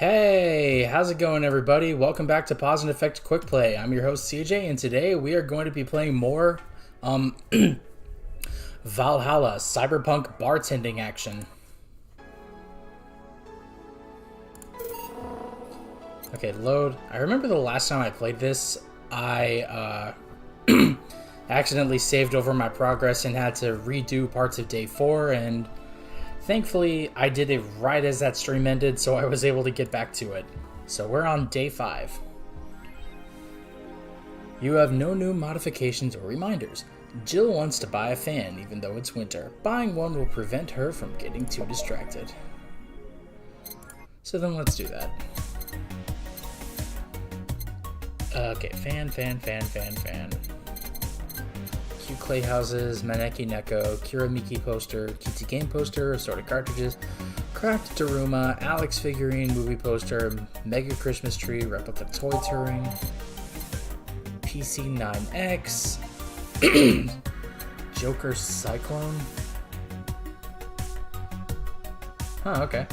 Hey, how's it going, everybody? Welcome back to Pause and Effect Quick Play. I'm your host CJ, and today we are going to be playing more Valhalla Cyberpunk bartending action. Okay, load. I remember the last time I played this, I accidentally saved over my progress and had to redo parts of day 4, and thankfully, I did it right as that stream ended, so I was able to get back to it. So we're on day 5. You have no new modifications or reminders. Jill wants to buy a fan, even though it's winter. Buying one will prevent her from getting too distracted. So then let's do that. Okay, fan. Cute clay houses, Maneki Neko, Kiramiki poster, Kitty game poster, assorted cartridges, cracked Daruma, Alex figurine, movie poster, Mega Christmas tree, replica toy touring, PC 9X, Joker Cyclone. Huh, okay.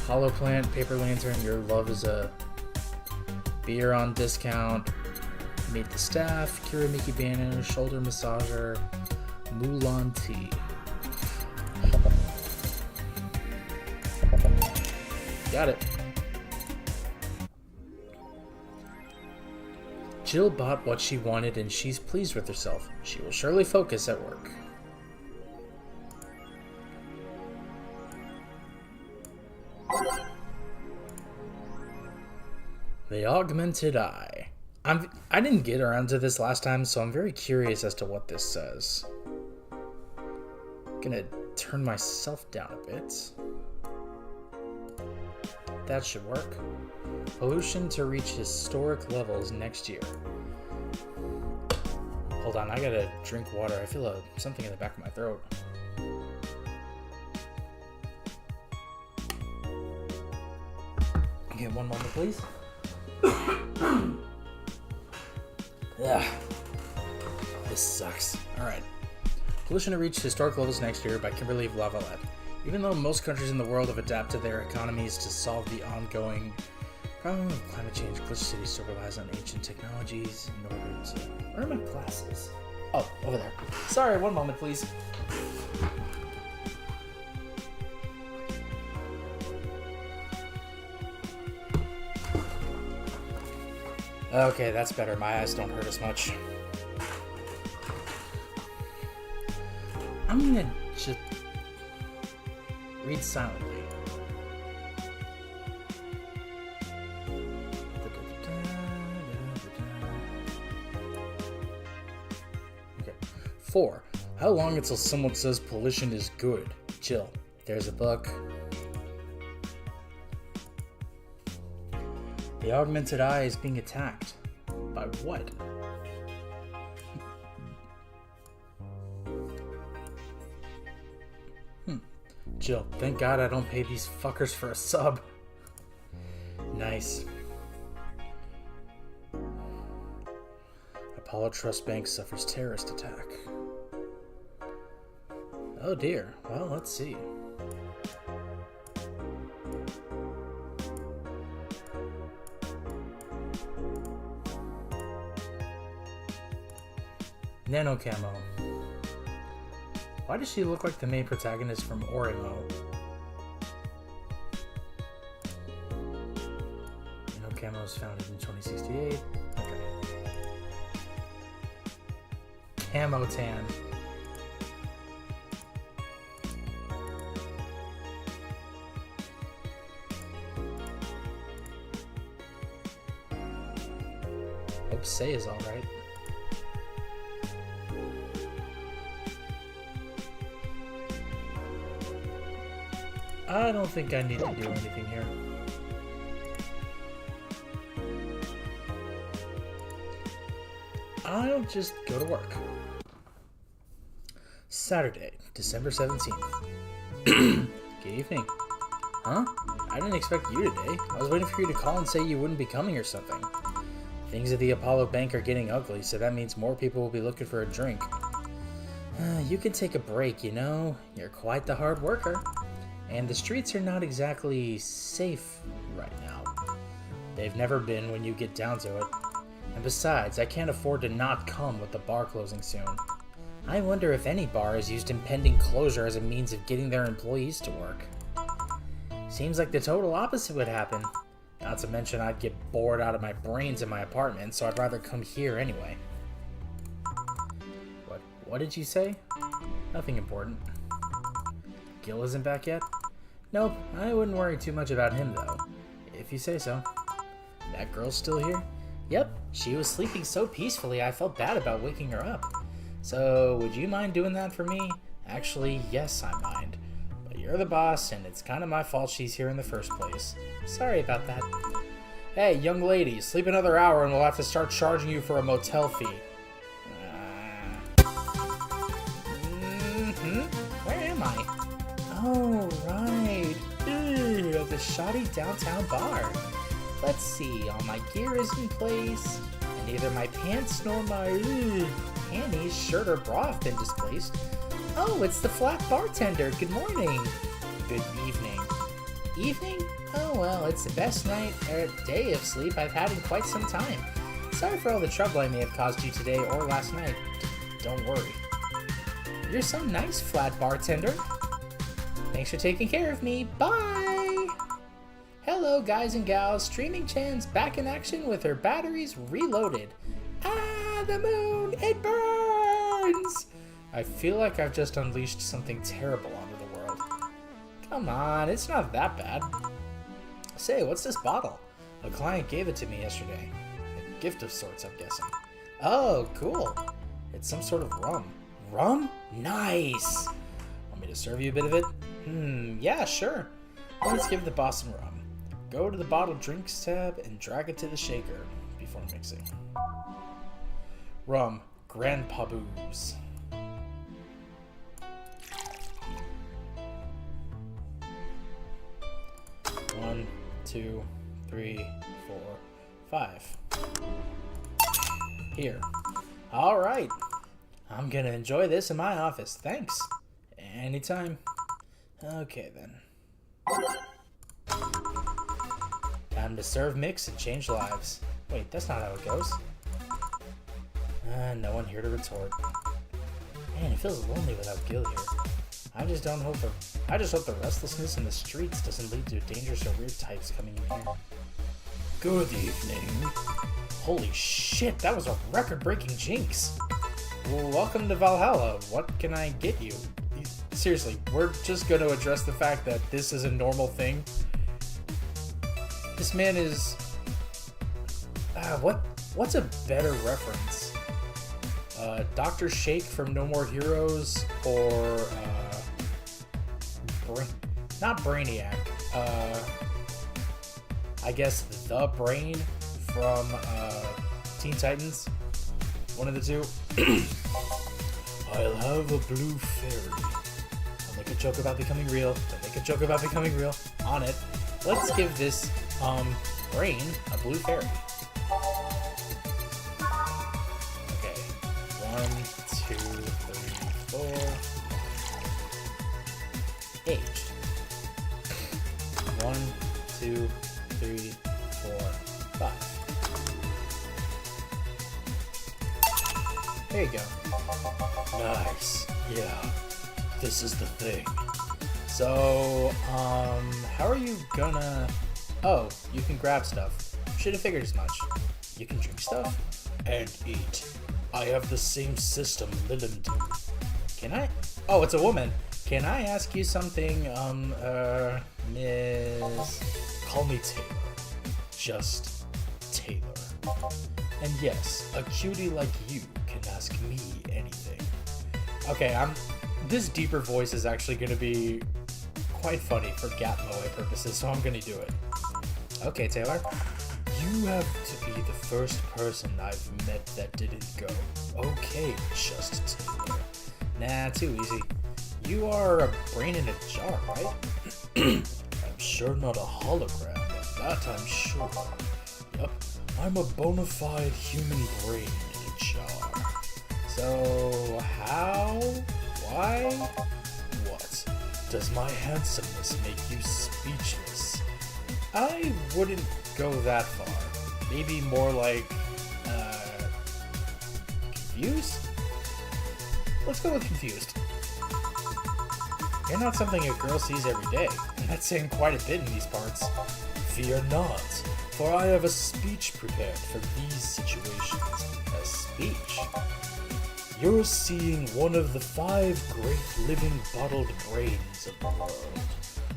Hollow plant, paper lantern, your love is a beer on discount. Meet the staff, Kiramiki banner, shoulder massager, Mulan tea. Got it. Jill bought what she wanted and she's pleased with herself. She will surely focus at work. The augmented eye. I didn't get around to this last time, so I'm very curious as to what this says. I'm gonna turn myself down a bit. That should work. Pollution to reach historic levels next year. Hold on, I gotta drink water. I feel something in the back of my throat. Okay, one moment, please. Ugh. This sucks. Alright. Pollution to reach historic levels next year by Kimberly Lavalette. Even though most countries in the world have adapted their economies to solve the ongoing problem of climate change, Glitch City still relies on ancient technologies in order to... Where are my glasses? Oh, over there. Sorry, one moment, please. Okay, that's better. My eyes don't hurt as much. I'm gonna just read silently. Okay. 4. How long until someone says pollution is good? Jill. There's a book. The augmented eye is being attacked. By what? Jill, thank God I don't pay these fuckers for a sub. Nice. Apollo Trust Bank suffers terrorist attack. Oh dear. Well, let's see. Nano Camo. Why does she look like the main protagonist from Orimo? Nano Camo was founded in 2068. Okay. Camo Tan. Hope Say is alright. I don't think I need to do anything here. I'll just go to work. Saturday, December 17th. Good evening. Huh? I didn't expect you today. I was waiting for you to call and say you wouldn't be coming or something. Things at the Apollo Bank are getting ugly, so that means more people will be looking for a drink. You can take a break, you know? You're quite the hard worker. And the streets are not exactly safe right now. They've never been when you get down to it. And besides, I can't afford to not come with the bar closing soon. I wonder if any bar has used impending closure as a means of getting their employees to work. Seems like the total opposite would happen. Not to mention I'd get bored out of my brains in my apartment, so I'd rather come here anyway. What did you say? Nothing important. Gil isn't back yet? Nope, I wouldn't worry too much about him though. If you say so. That girl's still here? Yep, she was sleeping so peacefully I felt bad about waking her up. So, would you mind doing that for me? Actually, yes, I mind. But you're the boss, and it's kind of my fault she's here in the first place. Sorry about that. Hey, young lady, sleep another hour and we'll have to start charging you for a motel fee. Where am I? Oh, right. At the shoddy downtown bar. Let's see, all my gear is in place, and neither my pants nor my panties, shirt, or bra have been displaced. Oh, it's the flat bartender. Good morning. Good evening. Evening? Oh, well, it's the best day of sleep I've had in quite some time. Sorry for all the trouble I may have caused you today or last night. Don't worry. You're so nice, flat bartender. Thanks for taking care of me. Bye! Hello, guys and gals. Streaming Chan's back in action with her batteries reloaded. Ah, the moon! It burns! I feel like I've just unleashed something terrible onto the world. Come on, it's not that bad. Say, what's this bottle? A client gave it to me yesterday. A gift of sorts, I'm guessing. Oh, cool. It's some sort of rum. Rum? Nice! Want me to serve you a bit of it? Yeah, sure. Let's give the boss some rum. Go to the bottle drinks tab and drag it to the shaker before mixing. Rum, Grandpa Booze. One, 2, 3, 4, 5. Here. All right. I'm gonna enjoy this in my office. Thanks. Anytime. Okay then. Time to serve, mix, and change lives. Wait, that's not how it goes. No one here to retort. Man, it feels lonely without Gil here. I just hope the restlessness in the streets doesn't lead to dangerous or weird types coming in here. Good evening. Holy shit, that was a record-breaking jinx. Well, welcome to Valhalla. What can I get you? Seriously, we're just going to address the fact that this is a normal thing. This man is... what's a better reference? Dr. Shake from No More Heroes, or not Brainiac. I guess the Brain from Teen Titans. One of the two. I'll have a blue fairy. Don't make a joke about becoming real. Don't make a joke about becoming real. On it. Let's give this Brain a blue fairy. Okay. 1, 2, 3, 4. Aged. 1, 2, 3, 4, 5. There you go. Nice. Yeah. This is the thing. So, how are you gonna... Oh, you can grab stuff. Should have figured as much. You can drink stuff? And eat. I have the same system Lillian do. Can I? Oh, it's a woman. Can I ask you something, Miss... Call me Taylor. Just Taylor. And yes, a cutie like you can ask me anything. Okay, this deeper voice is actually going to be quite funny for Gap Moe purposes, so I'm going to do it. Okay, Taylor. You have to be the first person I've met that didn't go, okay, just Taylor. Nah, too easy. You are a brain in a jar, right? I'm sure not a hologram, of that I'm sure. Yup, I'm a bona fide human brain in a jar. So, how? Why? What? Does my handsomeness make you speechless? I wouldn't go that far. Maybe more like, confused? Let's go with confused. You're not something a girl sees every day, and that's saying quite a bit in these parts. Fear not, for I have a speech prepared for these situations. A speech? You're seeing one of the 5 great living bottled brains of the world.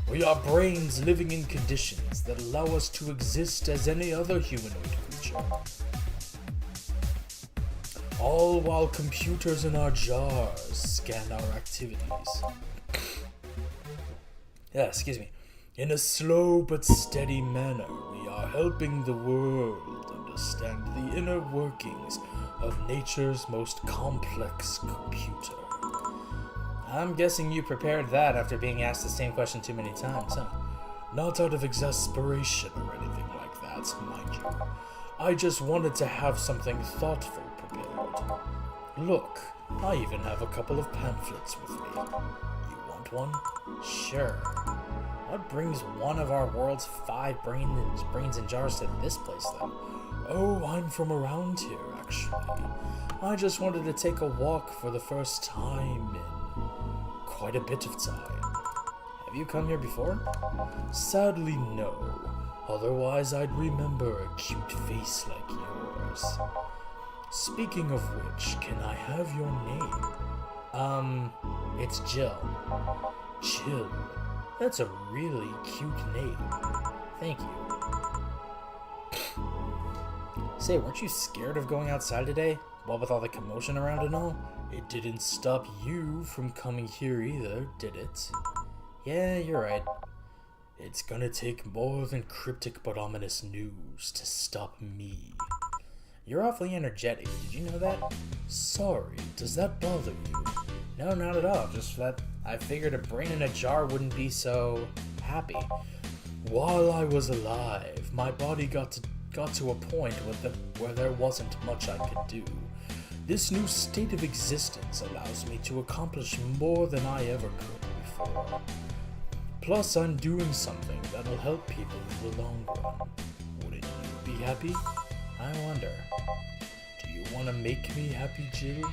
We are brains living in conditions that allow us to exist as any other humanoid creature. All while computers in our jars scan our activities. Excuse me. In a slow but steady manner, we are helping the world understand the inner workings of nature's most complex computer. I'm guessing you prepared that after being asked the same question too many times, huh? Not out of exasperation or anything like that, mind you. I just wanted to have something thoughtful prepared. Look, I even have a couple of pamphlets with me. You want one? Sure. What brings one of our world's 5 brains in jars to this place, then? Oh, I'm from around here, actually. I just wanted to take a walk for the first time in quite a bit of time. Have you come here before? Sadly, no. Otherwise, I'd remember a cute face like yours. Speaking of which, can I have your name? It's Jill. Jill. That's a really cute name. Thank you. Say, weren't you scared of going outside today? What with all the commotion around and all? It didn't stop you from coming here either, did it? Yeah, you're right. It's gonna take more than cryptic but ominous news to stop me. You're awfully energetic, did you know that? Sorry, does that bother you? No, not at all, just that I figured a brain in a jar wouldn't be so happy. While I was alive, my body got to a point where there wasn't much I could do. This new state of existence allows me to accomplish more than I ever could before. Plus, I'm doing something that'll help people in the long run. Wouldn't you be happy? I wonder. Do you want to make me happy, Jill?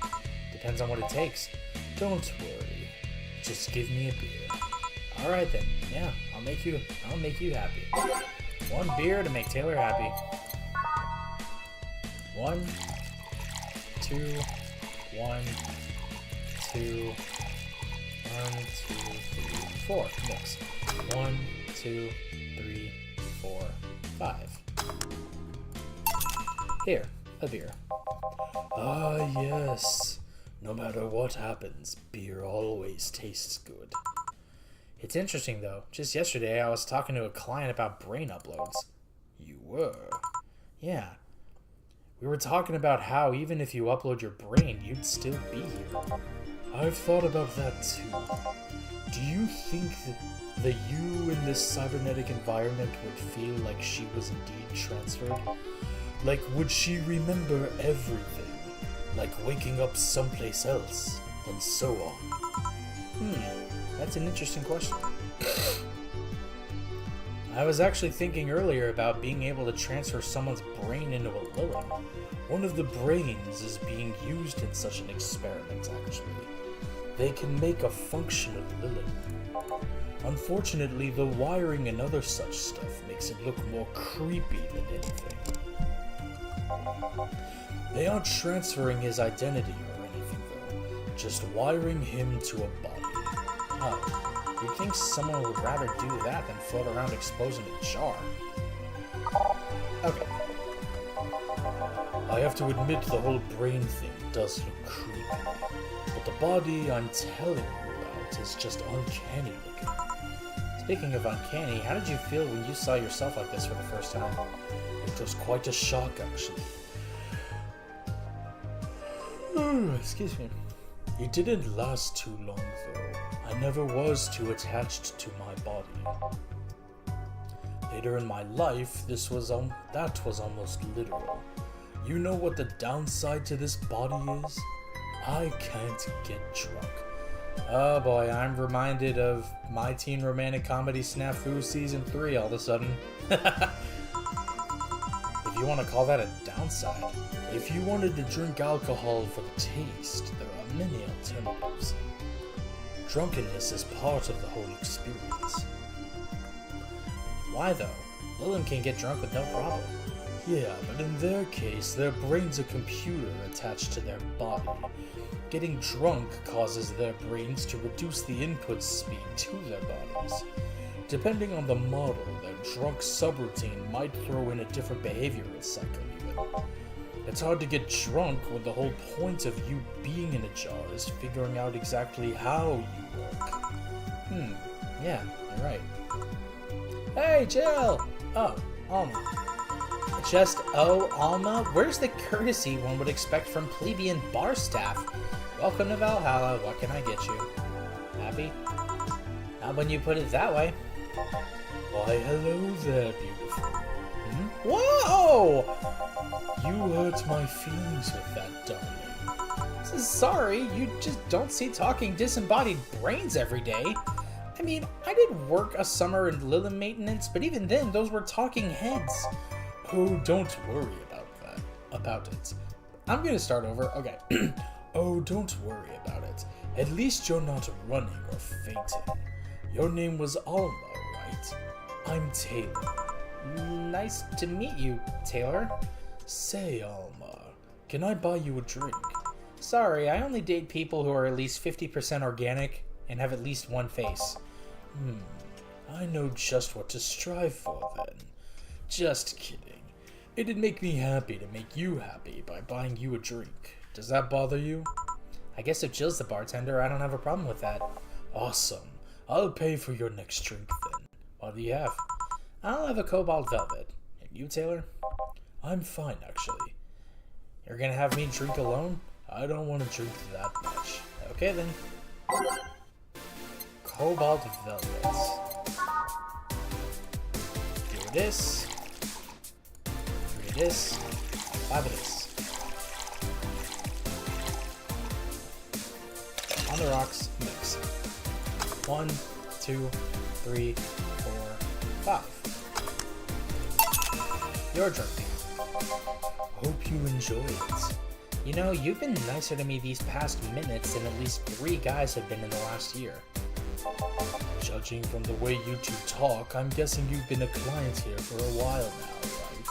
Depends on what it takes. Don't worry. Just give me a beer. Alright then. Yeah, I'll make you happy. 1 beer to make Taylor happy. 1, 2, 1, 2, 1, 2, 3, 4. Mix. 1, 2, 3, 4, 5. Here, a beer. Ah, yes. No matter what happens, beer always tastes good. It's interesting though. Just yesterday I was talking to a client about brain uploads. You were? Yeah. We were talking about how even if you upload your brain, you'd still be here. I've thought about that too. Do you think that the you in this cybernetic environment would feel like she was indeed transferred? Like, would she remember everything? Like waking up someplace else, and so on? That's an interesting question. I was actually thinking earlier about being able to transfer someone's brain into a lily. One of the brains is being used in such an experiment, actually. They can make a functional lily. Unfortunately, the wiring and other such stuff makes it look more creepy than anything. They aren't transferring his identity or anything, though. Just wiring him to a body. Oh, you'd think someone would rather do that than float around exposed in a jar. Okay. I have to admit the whole brain thing does look creepy. But the body I'm telling you about is just uncanny looking. Speaking of uncanny, how did you feel when you saw yourself like this for the first time? It was quite a shock, actually. Excuse me. It didn't last too long, though. I never was too attached to my body. Later in my life, that was almost literal. You know what the downside to this body is? I can't get drunk. Oh boy, I'm reminded of My Teen Romantic Comedy Snafu Season 3 all of a sudden. If you want to call that a downside. If you wanted to drink alcohol for the taste, there are many alternatives. Drunkenness is part of the whole experience. Why though? Lilum can get drunk with no problem. Yeah, but in their case, their brain's a computer attached to their body. Getting drunk causes their brains to reduce the input speed to their bodies. Depending on the model, their drunk subroutine might throw in a different behavioral cycle even. It's hard to get drunk when the whole point of you being in a jar is figuring out exactly how you work. Yeah, you're right. Hey, Jill! Oh, Alma. Just, oh, Alma? Where's the courtesy one would expect from plebeian bar staff? Welcome to Valhalla, what can I get you? Happy? Not when you put it that way. Why, hello there, beautiful. Whoa! You hurt my feelings with that, darling. Sorry, you just don't see talking disembodied brains every day. I mean, I did work a summer in Lilum maintenance, but even then, those were talking heads. Oh, don't worry about it. I'm gonna start over. Okay. Oh, don't worry about it. At least you're not running or fainting. Your name was Alma, right? I'm Taylor. Nice to meet you, Taylor. Say, Alma, can I buy you a drink? Sorry, I only date people who are at least 50% organic and have at least one face. I know just what to strive for then. Just kidding. It'd make me happy to make you happy by buying you a drink. Does that bother you? I guess if Jill's the bartender, I don't have a problem with that. Awesome. I'll pay for your next drink then. What do you have? I'll have a cobalt velvet. And you, Taylor? I'm fine, actually. You're gonna have me drink alone? I don't want to drink that much. Okay, then. Cobalt velvet. Do this. 3 of this. 5 of this. On the rocks, mix. 1, 2, 3, 4, 5. Your drink. Hope you enjoy it. You know, you've been nicer to me these past minutes than at least 3 guys have been in the last year. Judging from the way you two talk, I'm guessing you've been a client here for a while now, right?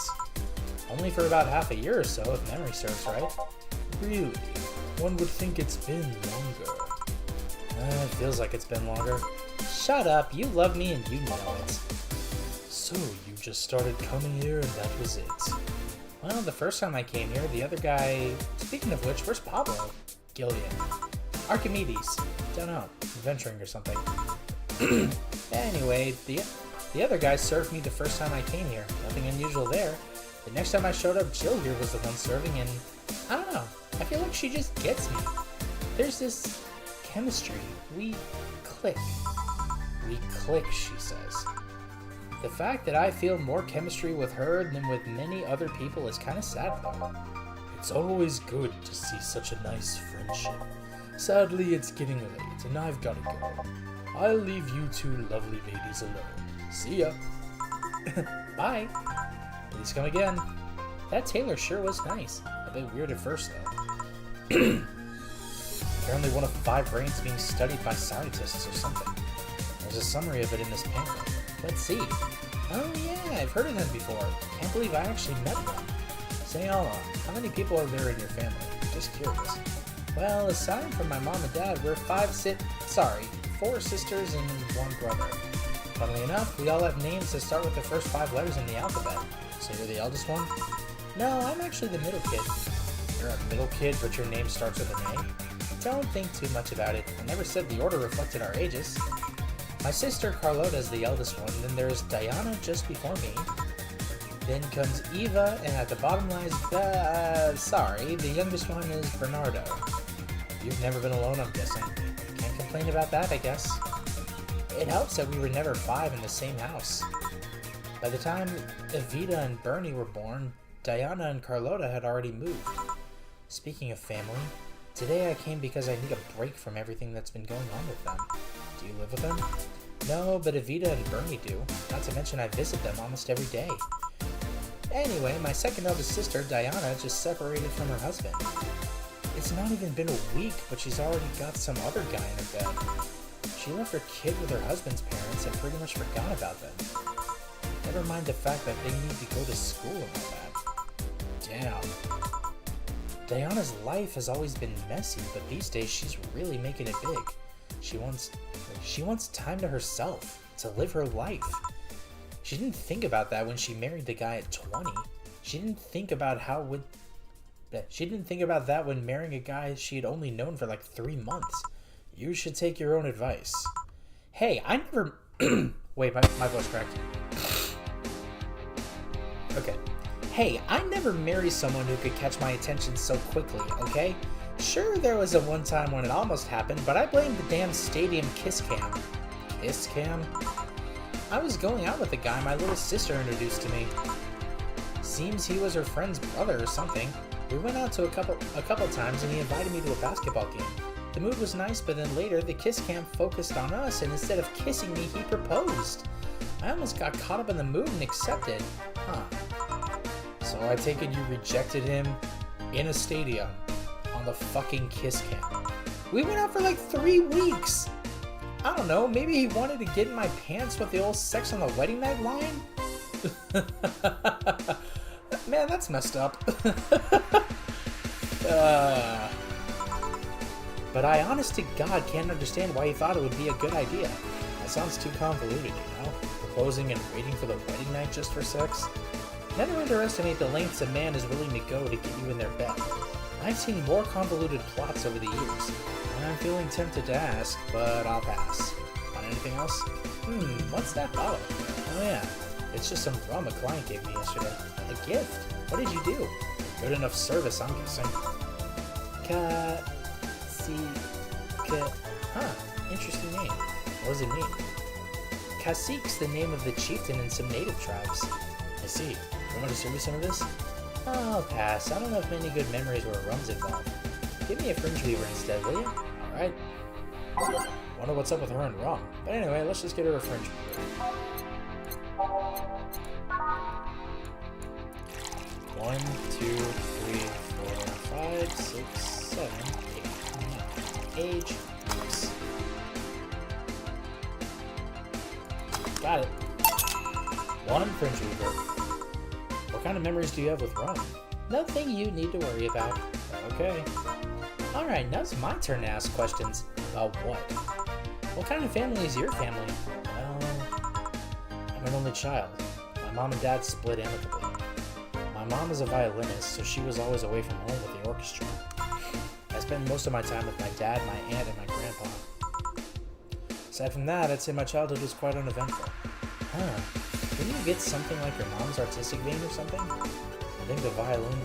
Only for about half a year or so, if memory serves right. Really? One would think it's been longer. It feels like it's been longer. Shut up, you love me and you know it. So, you just started coming here and that was it? Well, the first time I came here, the other guy... Speaking of which, where's Pablo? Gillian. Archimedes. Don't know. Adventuring or something. Anyway, the other guy served me the first time I came here. Nothing unusual there. The next time I showed up, Jill here was the one serving, and... I don't know. I feel like she just gets me. There's this chemistry. We click. We click, she says. The fact that I feel more chemistry with her than with many other people is kind of sad, though. It's always good to see such a nice friendship. Sadly, it's getting late, and I've got to go. I'll leave you 2 lovely ladies alone. See ya. Bye. Please come again. That Taylor sure was nice. A bit weird at first, though. Apparently one of 5 brains being studied by scientists or something. There's a summary of it in this panel. Let's see. Oh yeah, I've heard of them before. Can't believe I actually met one. Say, Alma, how many people are there in your family? Just curious. Well, aside from my mom and dad, we're 4 sisters and 1 brother. Funnily enough, we all have names that start with the first 5 letters in the alphabet. So you're the eldest one? No, I'm actually the middle kid. You're a middle kid, but your name starts with an A? Don't think too much about it. I never said the order reflected our ages. My sister Carlota is the eldest one, then there's Diana just before me. Then comes Eva, and at the bottom lies the youngest one is Bernardo. You've never been alone, I'm guessing. Can't complain about that, I guess. It helps that we were never 5 in the same house. By the time Evita and Bernie were born, Diana and Carlota had already moved. Speaking of family, Today I came because I need a break from everything that's been going on with them. Do you live with them? No, but Evita and Bernie do. Not to mention I visit them almost every day. Anyway, my second eldest sister, Diana, just separated from her husband. It's not even been a week, but she's already got some other guy in her bed. She left her kid with her husband's parents and pretty much forgot about them. Never mind the fact that they need to go to school and all that. Damn. Diana's life has always been messy, but these days she's really making it big. She wants time to herself, to live her life. She didn't think about that when she married the guy at 20. She didn't think about that when marrying a guy she had only known for like 3 months. You should take your own advice. Hey, I never... Wait, my voice cracked. Okay. Hey, I never married someone who could catch my attention so quickly, okay? Sure, there was a one time when it almost happened, but I blame the damn stadium kiss cam. Kiss cam? I was going out with a guy my little sister introduced to me. Seems he was her friend's brother or something. We went out to a couple times and he invited me to a basketball game. The mood was nice, but then later the kiss cam focused on us and instead of kissing me, he proposed. I almost got caught up in the mood and accepted. Huh. So I take it you rejected him in a stadium on the fucking kiss cam. We went out for like 3 weeks. I don't know, maybe he wanted to get in my pants with the old sex on the wedding night line? Man, that's messed up. But I honest to God can't understand why he thought it would be a good idea. That sounds too convoluted, you know? Proposing and waiting for the wedding night just for sex? Never underestimate the lengths a man is willing to go to get you in their bed. I've seen more convoluted plots over the years, and I'm feeling tempted to ask, but I'll pass. Want anything else? What's that bottle? Oh yeah, it's just some rum a client gave me yesterday. A gift? What did you do? Good enough service, I'm guessing. Interesting name. What does it mean? Cacique's the name of the chieftain in some native tribes. I see. You want to serve me some of this? I'll pass. I don't have many good memories where rum's involved. Give me a fringe weaver instead, will you? Alright. Wonder what's up with her and rum. But anyway, let's just get her a fringe weaver. 1, 2, 3, 4, 5, 6, 7, 8, 9. Age, yes. Got it. 1 fringe weaver. What kind of memories do you have with rum? Nothing you need to worry about. Okay. Alright, now it's my turn to ask questions. About what? What kind of family is your family? Well, I'm an only child. My mom and dad split amicably. My mom is a violinist, so she was always away from home with the orchestra. I spent most of my time with my dad, my aunt, and my grandpa. Aside from that, I'd say my childhood was quite uneventful. Huh. Didn't you get something like your mom's artistic vein or something? I think the violin...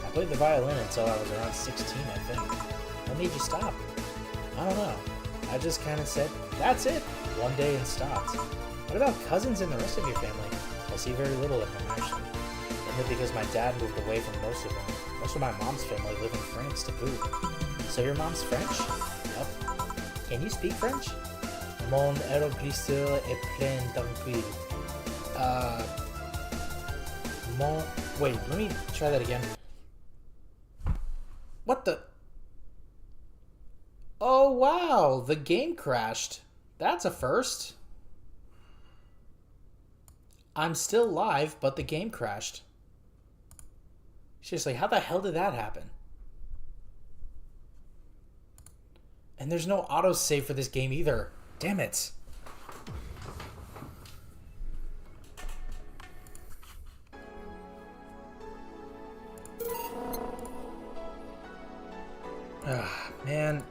I played the violin until I was around 16, I think. What made you stop? I don't know. I just kind of said, that's it, one day and stopped. What about cousins and the rest of your family? I see very little of them, actually. Mainly because my dad moved away from most of them. Most of my mom's family live in France to boot. So your mom's French? Yup. Can you speak French? Mon aéroglisseur est plein d'anguilles. Wait, let me try that again. What the? Oh wow, the game crashed. That's a first. I'm still live, but the game crashed. Seriously, how the hell did that happen? And there's no autosave for this game either. Damn it. Ah, man.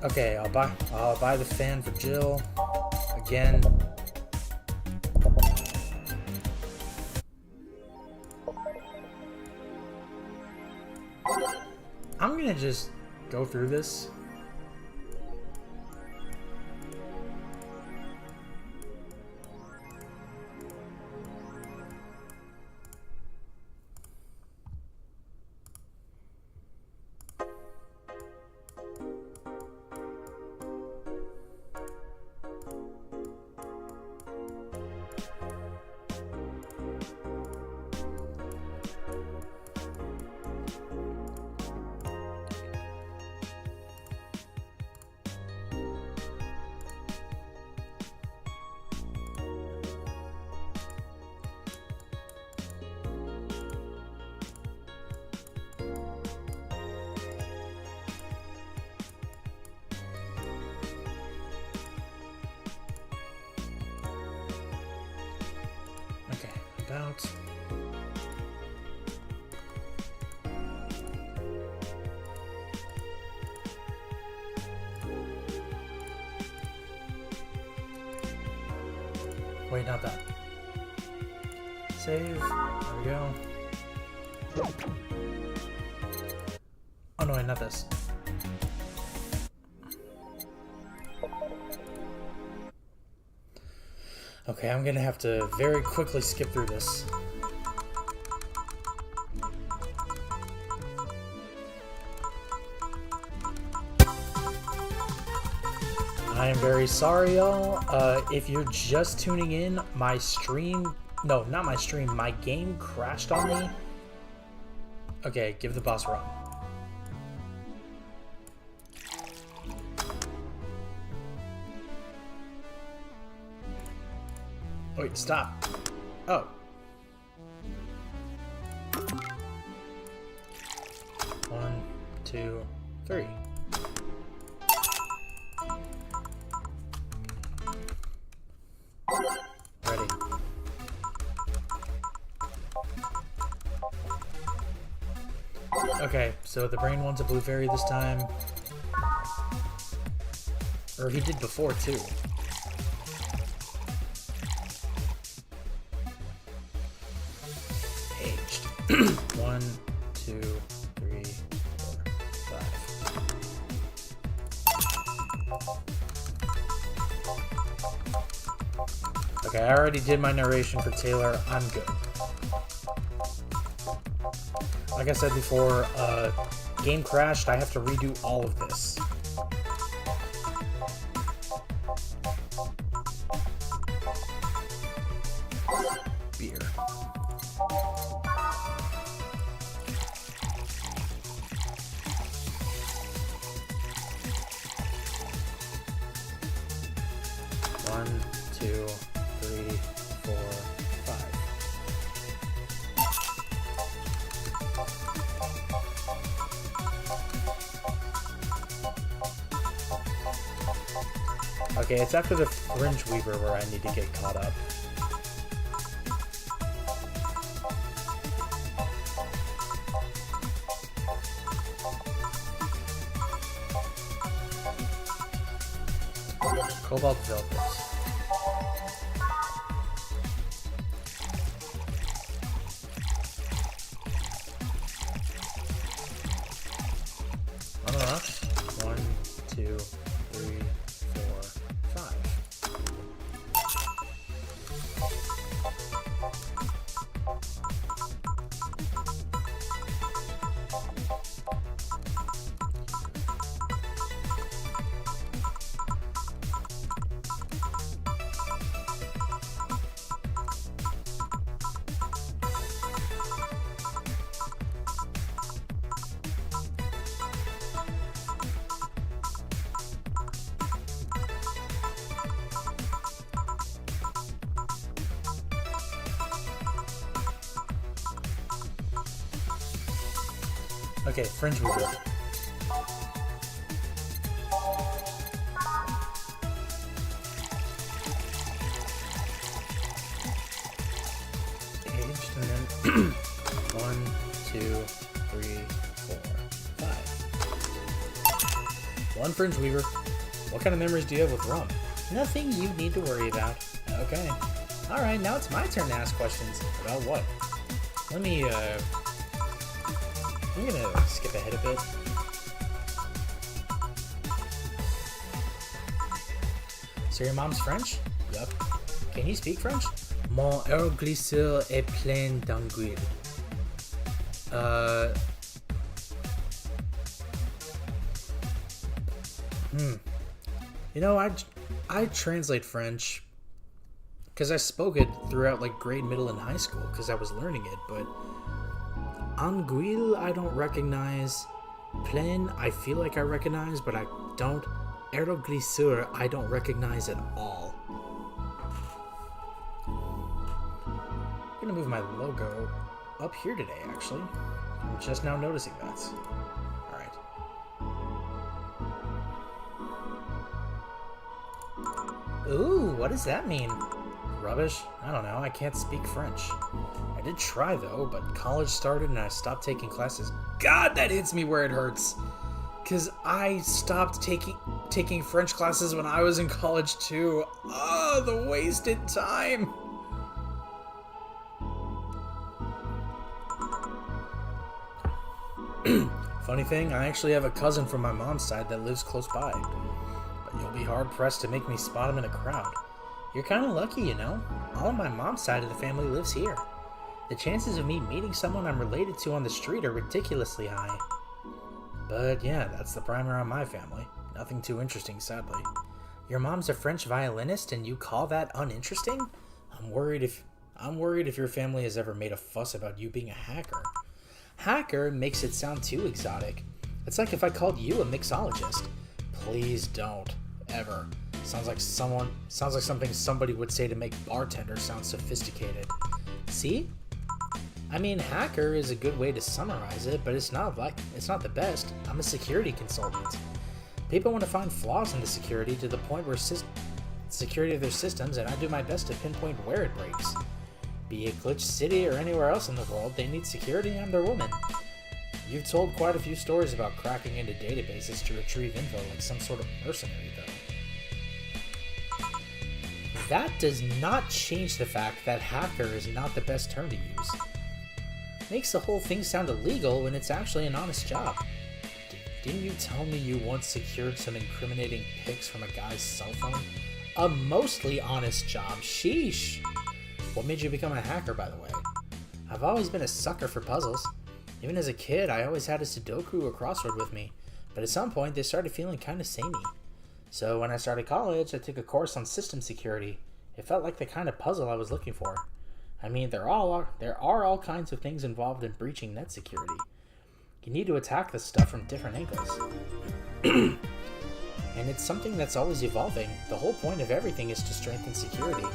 Okay, I'll buy the fan for Jill again. I'm gonna just go through this. about. Wait, not that. Save. There we go. Oh no, wait, not this. Okay, I'm gonna have to very quickly skip through this. I am very sorry, y'all. If you're just tuning in, my stream... No, not my stream. My game crashed on me. Okay, give the boss a run. Wait, stop. Oh. One, two, three. Ready. Okay, so the brain wants a blue fairy this time. Or he did before, too. Aged. 1, 2, 3, 4, 5. Okay, I already did my narration for Taylor. I'm good. Like I said before, game crashed. I have to redo all of this. Beer. One, two, three, 4, 5. Okay, it's after the Fringe Weaver where I need to get caught up. Cobalt Developers. On the rocks. 1, 2, 3, 4, 5. Okay, Fringe Weaver. Aged, and then 1, 2, 3, 4, 5. One Fringe Weaver. What kind of memories do you have with rum? Nothing you need to worry about. Okay. Alright, now it's my turn to ask questions. About what? Let me, I'm gonna skip ahead a bit. So your mom's French? Yup. Can you speak French? Mon aeroglisseur est plein d'anguilles. You know, I translate French because I spoke it throughout like grade, middle, and high school because I was learning it, but anguille I don't recognize. Plein I feel like I recognize, but I don't. Aeroglisseur I don't recognize at all. I'm gonna move my logo up here today, actually. I'm just now noticing that. Alright. Ooh, what does that mean? Rubbish? I don't know, I can't speak French. I did try though, but college started and I stopped taking classes. God, that hits me where it hurts. Cause I stopped taking French classes when I was in college too. Oh, the wasted time. Funny thing, I actually have a cousin from my mom's side that lives close by. But you'll be hard pressed to make me spot him in a crowd. You're kinda lucky, you know? All of my mom's side of the family lives here. The chances of me meeting someone I'm related to on the street are ridiculously high. But yeah, that's the primer on my family. Nothing too interesting, sadly. Your mom's a French violinist and you call that uninteresting? I'm worried if your family has ever made a fuss about you being a hacker. Hacker makes it sound too exotic. It's like if I called you a mixologist. Please don't. Ever. Sounds like something somebody would say to make bartender sound sophisticated. See? I mean, hacker is a good way to summarize it, but it's not the best. I'm a security consultant. People want to find flaws in the security to the point where security of their systems, and I do my best to pinpoint where it breaks. Be it Glitch City or anywhere else in the world, they need security and they're women. You've told quite a few stories about cracking into databases to retrieve info like some sort of mercenary, though. That does not change the fact that hacker is not the best term to use. Makes the whole thing sound illegal when it's actually an honest job. Didn't you tell me you once secured some incriminating pics from a guy's cell phone? A mostly honest job, sheesh! What made you become a hacker, by the way? I've always been a sucker for puzzles. Even as a kid, I always had a Sudoku or crossword with me, but at some point they started feeling kinda samey. So when I started college, I took a course on system security. It felt like the kind of puzzle I was looking for. I mean, there are all kinds of things involved in breaching net security. You need to attack this stuff from different angles. And it's something that's always evolving. The whole point of everything is to strengthen security.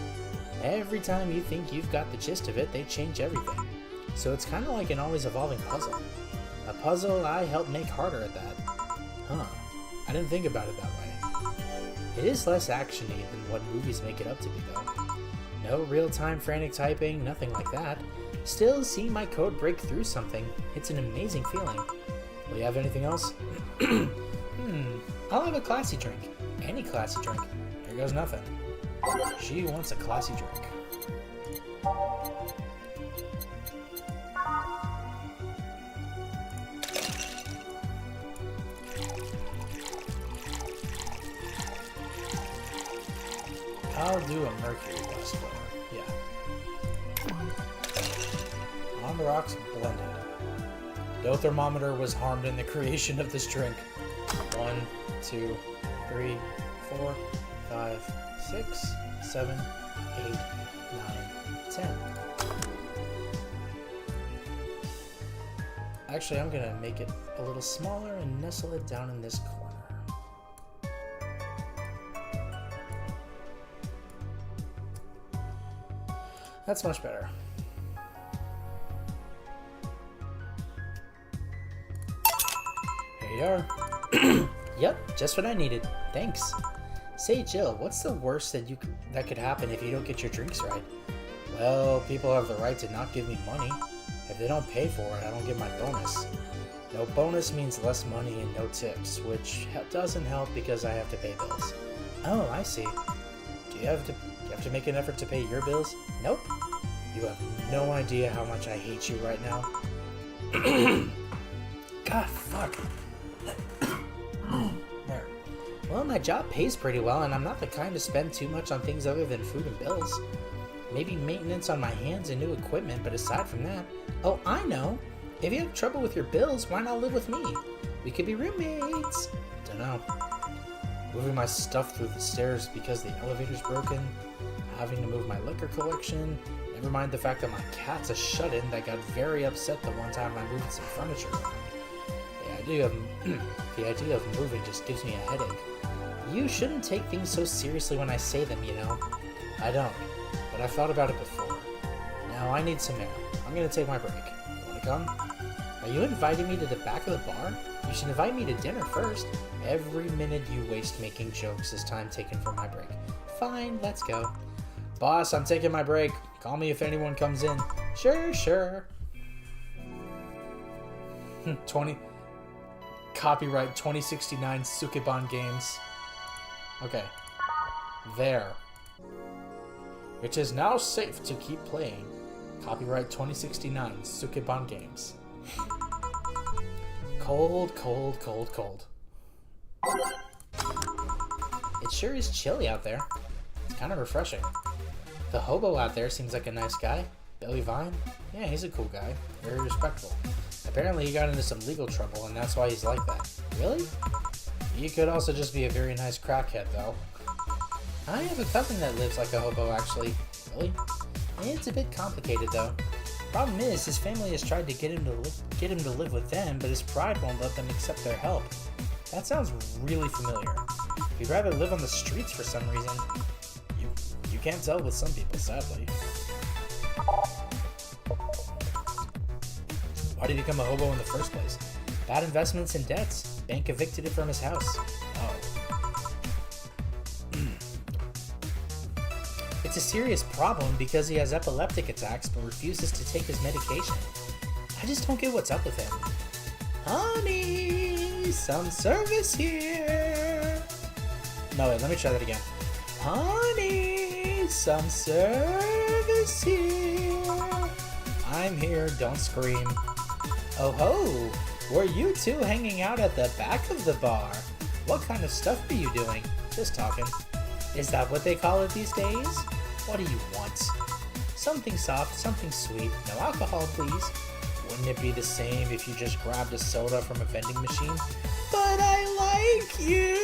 Every time you think you've got the gist of it, they change everything. So it's kind of like an always evolving puzzle. A puzzle I help make harder at that. Huh. I didn't think about it that way. It is less actiony than what movies make it up to be, though. No real-time frantic typing, nothing like that. Still, seeing my code break through something, it's an amazing feeling. Will you have anything else? I'll have a classy drink. Any classy drink. Here goes nothing. She wants a classy drink. I'll do a mercury dust for her. Yeah. On the rocks, blended. No thermometer was harmed in the creation of this drink. 1, 2, 3, 4, 5, 6, 7, 8, 9, 10. Actually, I'm gonna make it a little smaller and nestle it down in this corner. That's much better. Here you are. Yep, just what I needed. Thanks. Say, Jill, what's the worst that could happen if you don't get your drinks right? Well, people have the right to not give me money. If they don't pay for it, I don't get my bonus. No bonus means less money and no tips, which doesn't help because I have to pay bills. Oh, I see. Do you have to make an effort to pay your bills? Nope. You have no idea how much I hate you right now. God, fuck. There. Well, my job pays pretty well, and I'm not the kind to spend too much on things other than food and bills. Maybe maintenance on my hands and new equipment, but aside from that... Oh, I know! If you have trouble with your bills, why not live with me? We could be roommates! Dunno. Moving my stuff through the stairs because the elevator's broken. Having to move my liquor collection. Never mind the fact that my cat's a shut-in that got very upset the one time I moved some furniture around. The idea of moving just gives me a headache. You shouldn't take things so seriously when I say them, you know. I don't, but I've thought about it before. Now I need some air. I'm gonna take my break. You wanna come? Are you inviting me to the back of the bar? You should invite me to dinner first. Every minute you waste making jokes is time taken for my break. Fine, let's go. Boss, I'm taking my break. Call me if anyone comes in. Sure. 20 copyright 2069 Sukeban Games. Okay. There. It is now safe to keep playing. Copyright 2069 Sukeban Games. Cold. It sure is chilly out there. It's kind of refreshing. The hobo out there seems like a nice guy. Billy Vine? Yeah, he's a cool guy. Very respectful. Apparently he got into some legal trouble, and that's why he's like that. Really? He could also just be a very nice crackhead, though. I have a cousin that lives like a hobo, actually. Really? It's a bit complicated, though. Problem is, his family has tried to get him to live with them, but his pride won't let them accept their help. That sounds really familiar. He'd rather live on the streets for some reason. You can't tell with some people, sadly. Why did he become a hobo in the first place? Bad investments and debts. Bank evicted him from his house. Oh. It's a serious problem because he has epileptic attacks but refuses to take his medication. I just don't get what's up with him. Honey, some service here. No, wait, let me try that again. Honey, some service here. I'm here, don't scream. Oh ho, were you two hanging out at the back of the bar? What kind of stuff are you doing? Just talking. Is that what they call it these days? What do you want? Something soft, something sweet. No alcohol, please. Wouldn't it be the same if you just grabbed a soda from a vending machine? But I like you!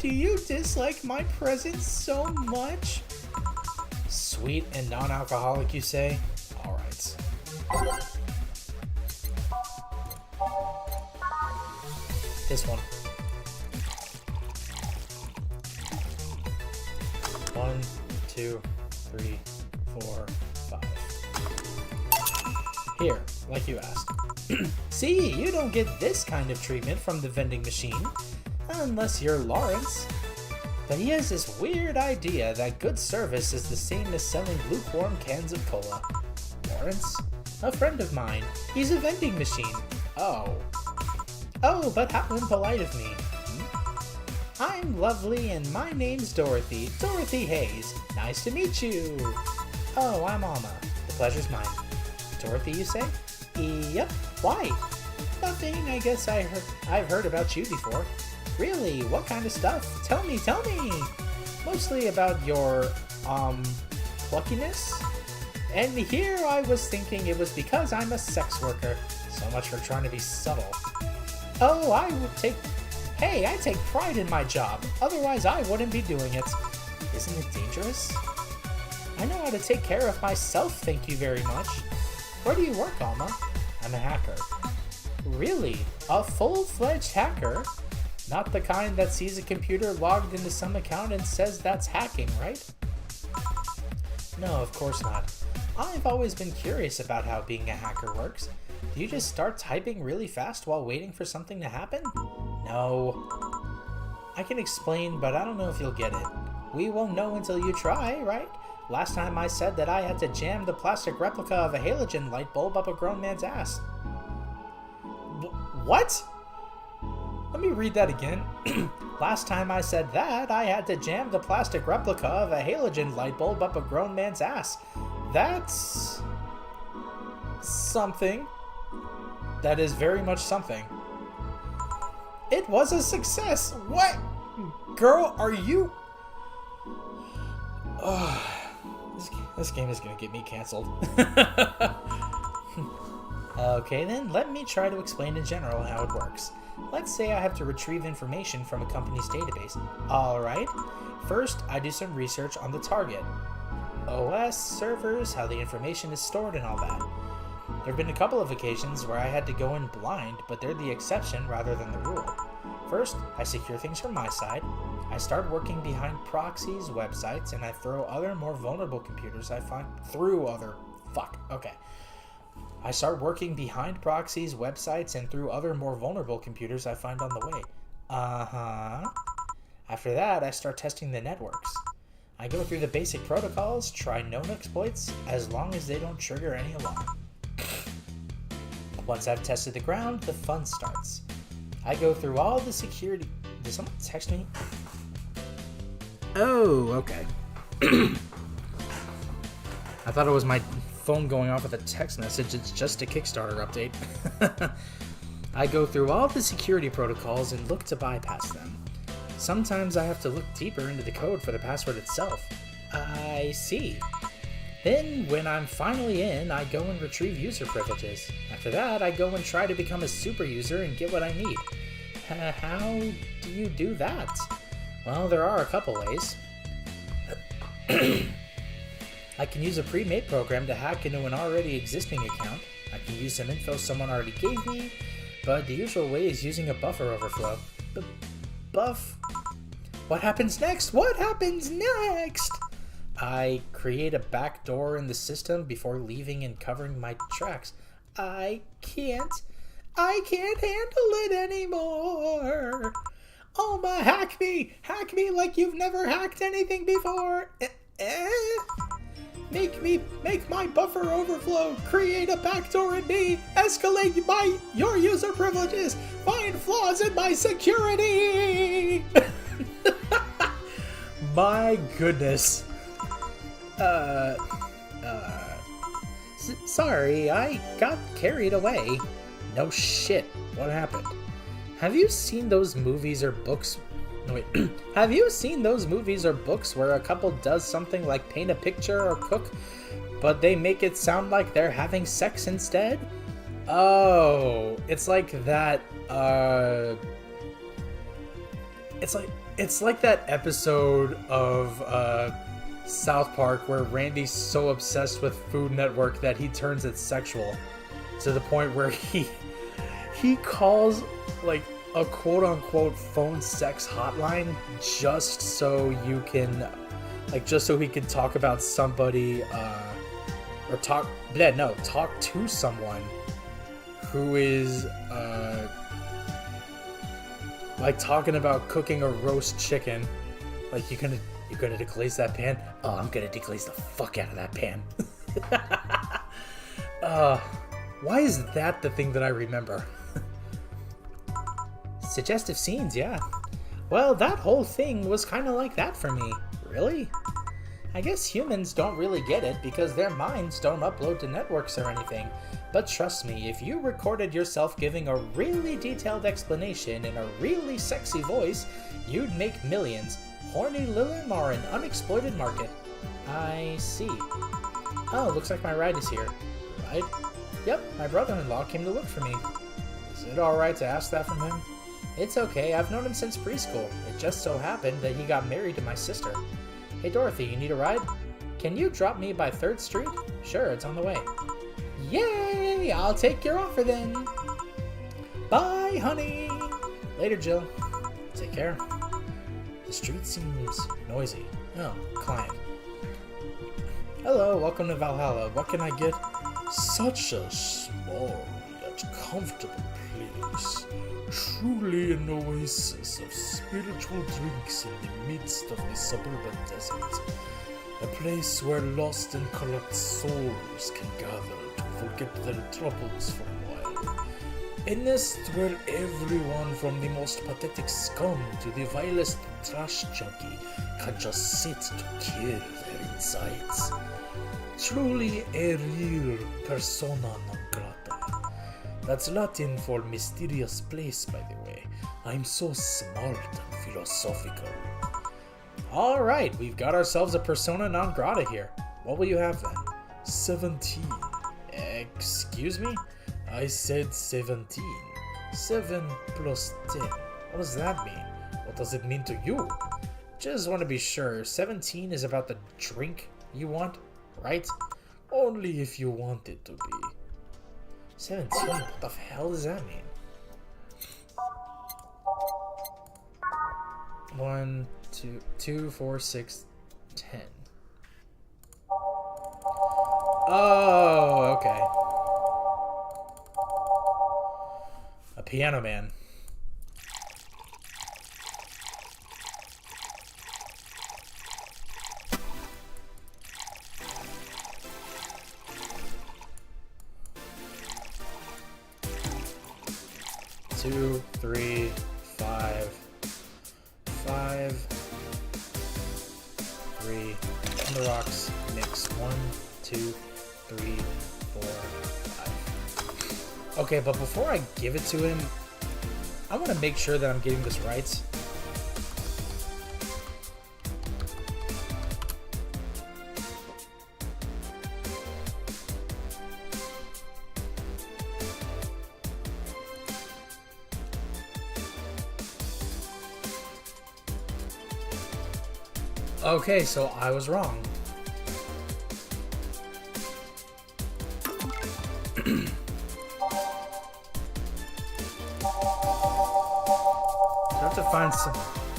Do you dislike my presence so much? Sweet and non-alcoholic, you say? Alright. This one. 1, 2, 3, 4, 5. Here, like you asked. See, you don't get this kind of treatment from the vending machine. Unless you're Lawrence. But he has this weird idea that good service is the same as selling lukewarm cans of cola. Lawrence? A friend of mine. He's a vending machine. Oh. Oh, but how impolite of me. I'm lovely and my name's Dorothy. Dorothy Hayes. Nice to meet you. Oh, I'm Alma. The pleasure's mine. Dorothy, you say? Yep. Why? Nothing. I guess I've heard about you before. Really? What kind of stuff? Tell me. Mostly about your, pluckiness? And here I was thinking it was because I'm a sex worker. So much for trying to be subtle. Oh, Hey, I take pride in my job. Otherwise, I wouldn't be doing it. Isn't it dangerous? I know how to take care of myself, thank you very much. Where do you work, Alma? I'm a hacker. Really? A full-fledged hacker? Not the kind that sees a computer logged into some account and says that's hacking, right? No, of course not. I've always been curious about how being a hacker works. Do you just start typing really fast while waiting for something to happen? No. I can explain, but I don't know if you'll get it. We won't know until you try, right? Last time I said that I had to jam the plastic replica of a halogen light bulb up a grown man's ass. What? Let me read that again. Last time I said that, I had to jam the plastic replica of a halogen light bulb up a grown man's ass. That's something. That is very much something. It was a success. What? Girl, are you... This game is going to get me canceled. Okay, then let me try to explain in general how it works. Let's say I have to retrieve information from a company's database. Alright. First, I do some research on the target. OS, servers, how the information is stored and all that. There have been a couple of occasions where I had to go in blind, but they're the exception rather than the rule. First, I secure things from my side. I start working behind proxies, websites, and I throw other more vulnerable computers I find I start working behind proxies, websites, and through other more vulnerable computers I find on the way. After that, I start testing the networks. I go through the basic protocols, try known exploits, as long as they don't trigger any alarm. Once I've tested the ground, the fun starts. I go through all the security... Did someone text me? Oh, okay. I thought it was my phone going off with a text message. It's just a Kickstarter update. I go through all the security protocols and look to bypass them. Sometimes I have to look deeper into the code for the password itself. I see. Then, when I'm finally in, I go and retrieve user privileges. After that, I go and try to become a super user and get what I need. How do you do that? Well, there are a couple ways. I can use a pre-made program to hack into an already existing account. I can use some info someone already gave me, but the usual way is using a buffer overflow. Buff? What happens next? What happens next? I create a backdoor in the system before leaving and covering my tracks. I can't handle it anymore. Alma, hack me like you've never hacked anything before. Make my buffer overflow, create a backdoor in me, escalate your user privileges, find flaws in my security. My goodness. Sorry, I got carried away. No shit, what happened? Have you seen those movies or books? No, wait. Have you seen those movies or books where a couple does something like paint a picture or cook, but they make it sound like they're having sex instead? Oh, it's like that, It's like that episode of, South Park where Randy's so obsessed with Food Network that he turns it sexual to the point where he calls like a quote-unquote phone sex hotline just so he can talk about somebody or talk to someone who is like talking about cooking a roast chicken. Like, you're gonna deglaze that pan? Oh, I'm gonna deglaze the fuck out of that pan. Why is that the thing that I remember? Suggestive scenes, yeah. Well, that whole thing was kind of like that for me. Really? I guess humans don't really get it because their minds don't upload to networks or anything. But trust me, if you recorded yourself giving a really detailed explanation in a really sexy voice, you'd make millions. Horny Lillim are an unexploited market. I see. Oh, looks like my ride is here. Ride? Yep, my brother-in-law came to look for me. Is it alright to ask that from him? It's okay, I've known him since preschool. It just so happened that he got married to my sister. Hey Dorothy, you need a ride? Can you drop me by 3rd Street? Sure, it's on the way. Yay! I'll take your offer then. Bye, honey. Later, Jill. Take care. The street seems noisy. Oh, client. Hello, welcome to Valhalla. What can I get? Such a small yet comfortable place. Truly an oasis of spiritual drinks in the midst of the suburban desert. A place where lost and corrupt souls can gather to forget their troubles for a while. A nest where everyone from the most pathetic scum to the vilest trash junkie can just sit to kill their insides. Truly a real persona non grata. That's Latin for mysterious place, by the way. I'm so smart and philosophical. Alright, we've got ourselves a persona non grata here. What will you have then? 17. Excuse me? I said 17. 7 plus 10. What does that mean? What does it mean to you? Just want to be sure. 17 is about the drink you want, right? Only if you want it to be. 17? What the hell does that mean? 1, 2, 4, 6, 10. Oh, okay. A piano man. 2, 3, 5, 5, 3. On the rocks, mix 1, 2, 3, 4, 5. Okay, but before I give it to him, I want to make sure that I'm getting this right. Okay, so I was wrong. I have to find some.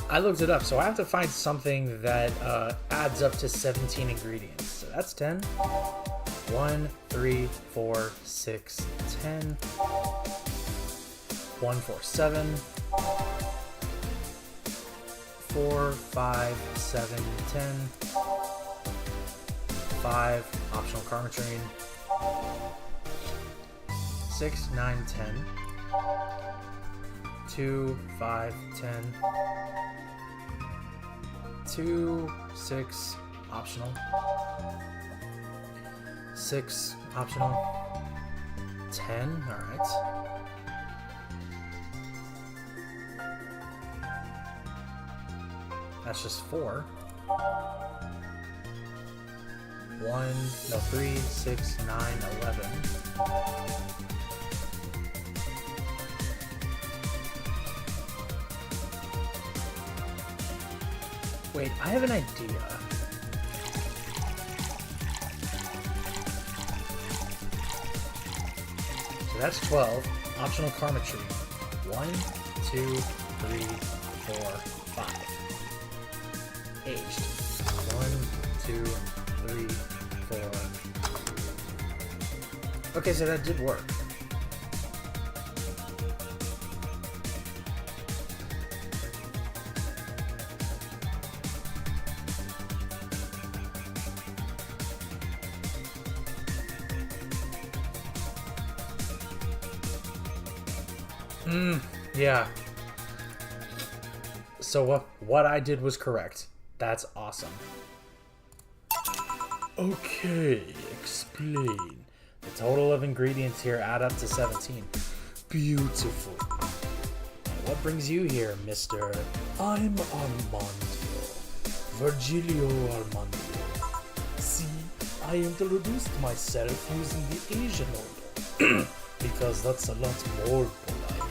I looked it up, so I have to find something that adds up to 17 ingredients. So that's 10. 1, 3, 4, 6, 10. 1, 4, 7. 4, 5, 7, 10. 5, optional carmetrine. 6, 9, 10. 2, 5, 10. 2, 6, optional. 6, optional. 10, alright. That's just 4. 3, 6, 9, 11. Wait, I have an idea. So that's 12. Optional carmetrine. 1, 2, 3, 4, 5. Aged. 1, 2, 3, 4. Okay, so that did work. Yeah. So what I did was correct. That's awesome. Okay, explain. The total of ingredients here add up to 17. Beautiful. And what brings you here, Mr. I'm Armando. Virgilio Armando. See, I introduced myself using the Asian order. Because that's a lot more polite.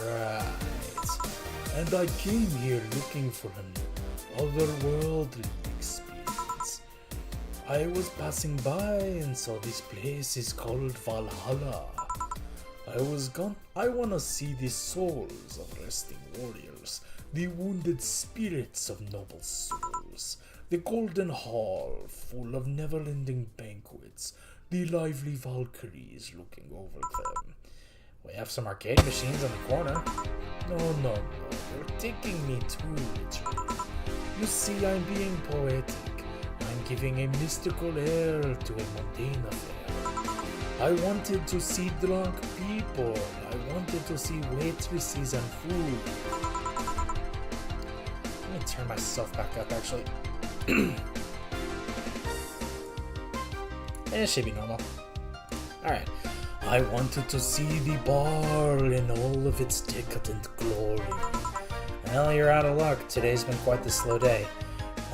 Right. And I came here looking for an otherworldly experience. I was passing by and saw this place is called Valhalla. I wanna see the souls of resting warriors, the wounded spirits of noble souls, the golden hall full of never-ending banquets, the lively Valkyries looking over them. We have some arcade machines on the corner. No, you're taking me too literally. You see, I'm being poetic. I'm giving a mystical air to a mundane affair. I wanted to see drunk people. I wanted to see waitresses and food. Let me turn myself back up, actually. It should be normal. Alright. I wanted to see the bar in all of its decadent glory. Well, you're out of luck. Today's been quite the slow day.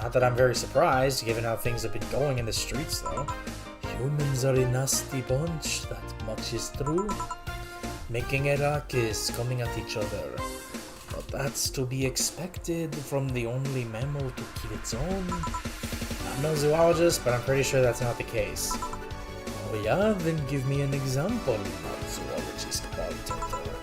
Not that I'm very surprised, given how things have been going in the streets, though. Humans are a nasty bunch, that much is true. Making a ruckus, coming at each other. But that's to be expected from the only mammal to kill its own. I'm no zoologist, but I'm pretty sure that's not the case. Oh yeah? Then give me an example, zoologist bartender.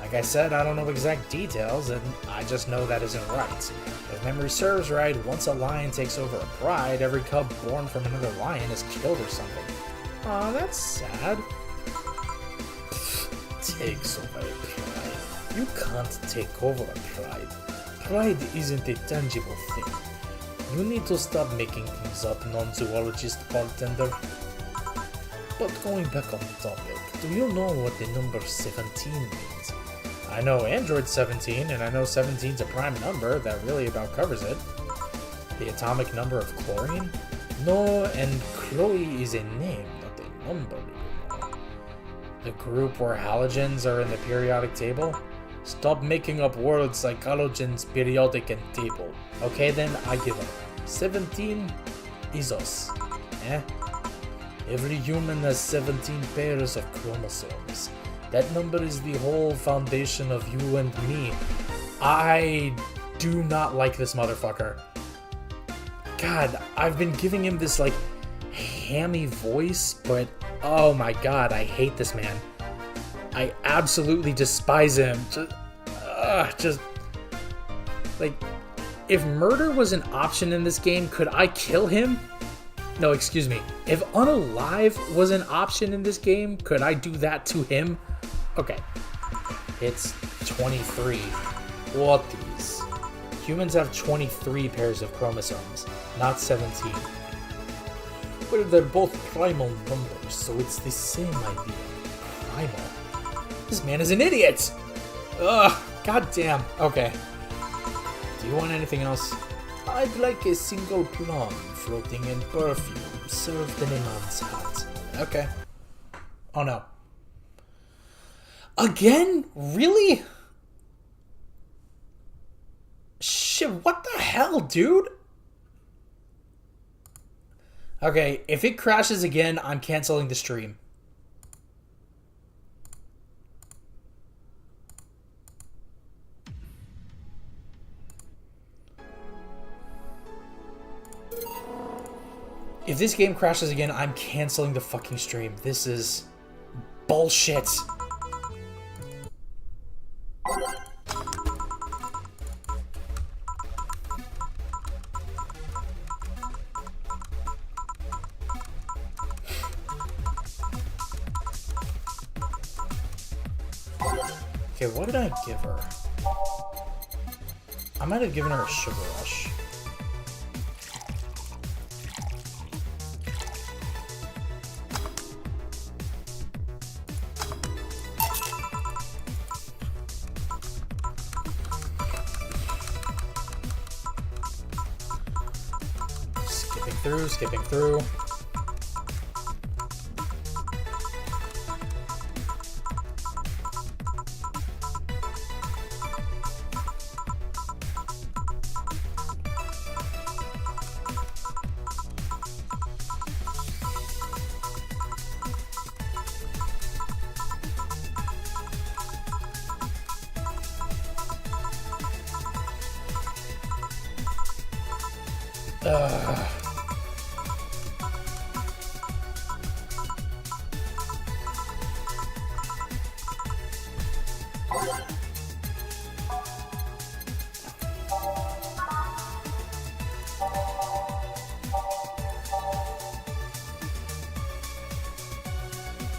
Like I said, I don't know exact details, and I just know that isn't right. If memory serves right, once a lion takes over a pride, every cub born from another lion is killed or something. Aw, that's sad. Takes over a pride. You can't take over a pride. Pride isn't a tangible thing. You need to stop making things up, non-zoologist bartender. But going back on topic, do you know what the number 17 means? I know Android's 17, and I know 17's a prime number that really about covers it. The atomic number of chlorine? No, and Chloe is a name, not a number. The group where halogens are in the periodic table? Stop making up words like halogens, periodic, and table. Okay then, I give up. 17 is us. Eh? Every human has 17 pairs of chromosomes. That number is the whole foundation of you and me. I do not like this motherfucker. God, I've been giving him this, like, hammy voice, but oh my god, I hate this man. I absolutely despise him. Just like, if murder was an option in this game, could I kill him? No, excuse me. If unalive was an option in this game, could I do that to him? Okay. It's 23. What is? Humans have 23 pairs of chromosomes, not 17. Well, they're both primal numbers, so it's the same idea. Primal? This man is an idiot! Ugh, goddamn. Okay. Do you want anything else? I'd like a single plum floating in perfume served in a man's hat. Okay. Oh no. Again? Really? Shit, what the hell, dude? Okay, if it crashes again, I'm canceling the stream. If this game crashes again, I'm canceling the fucking stream. This is bullshit. Okay, what did I give her? I might have given her a sugar rush. Skipping through.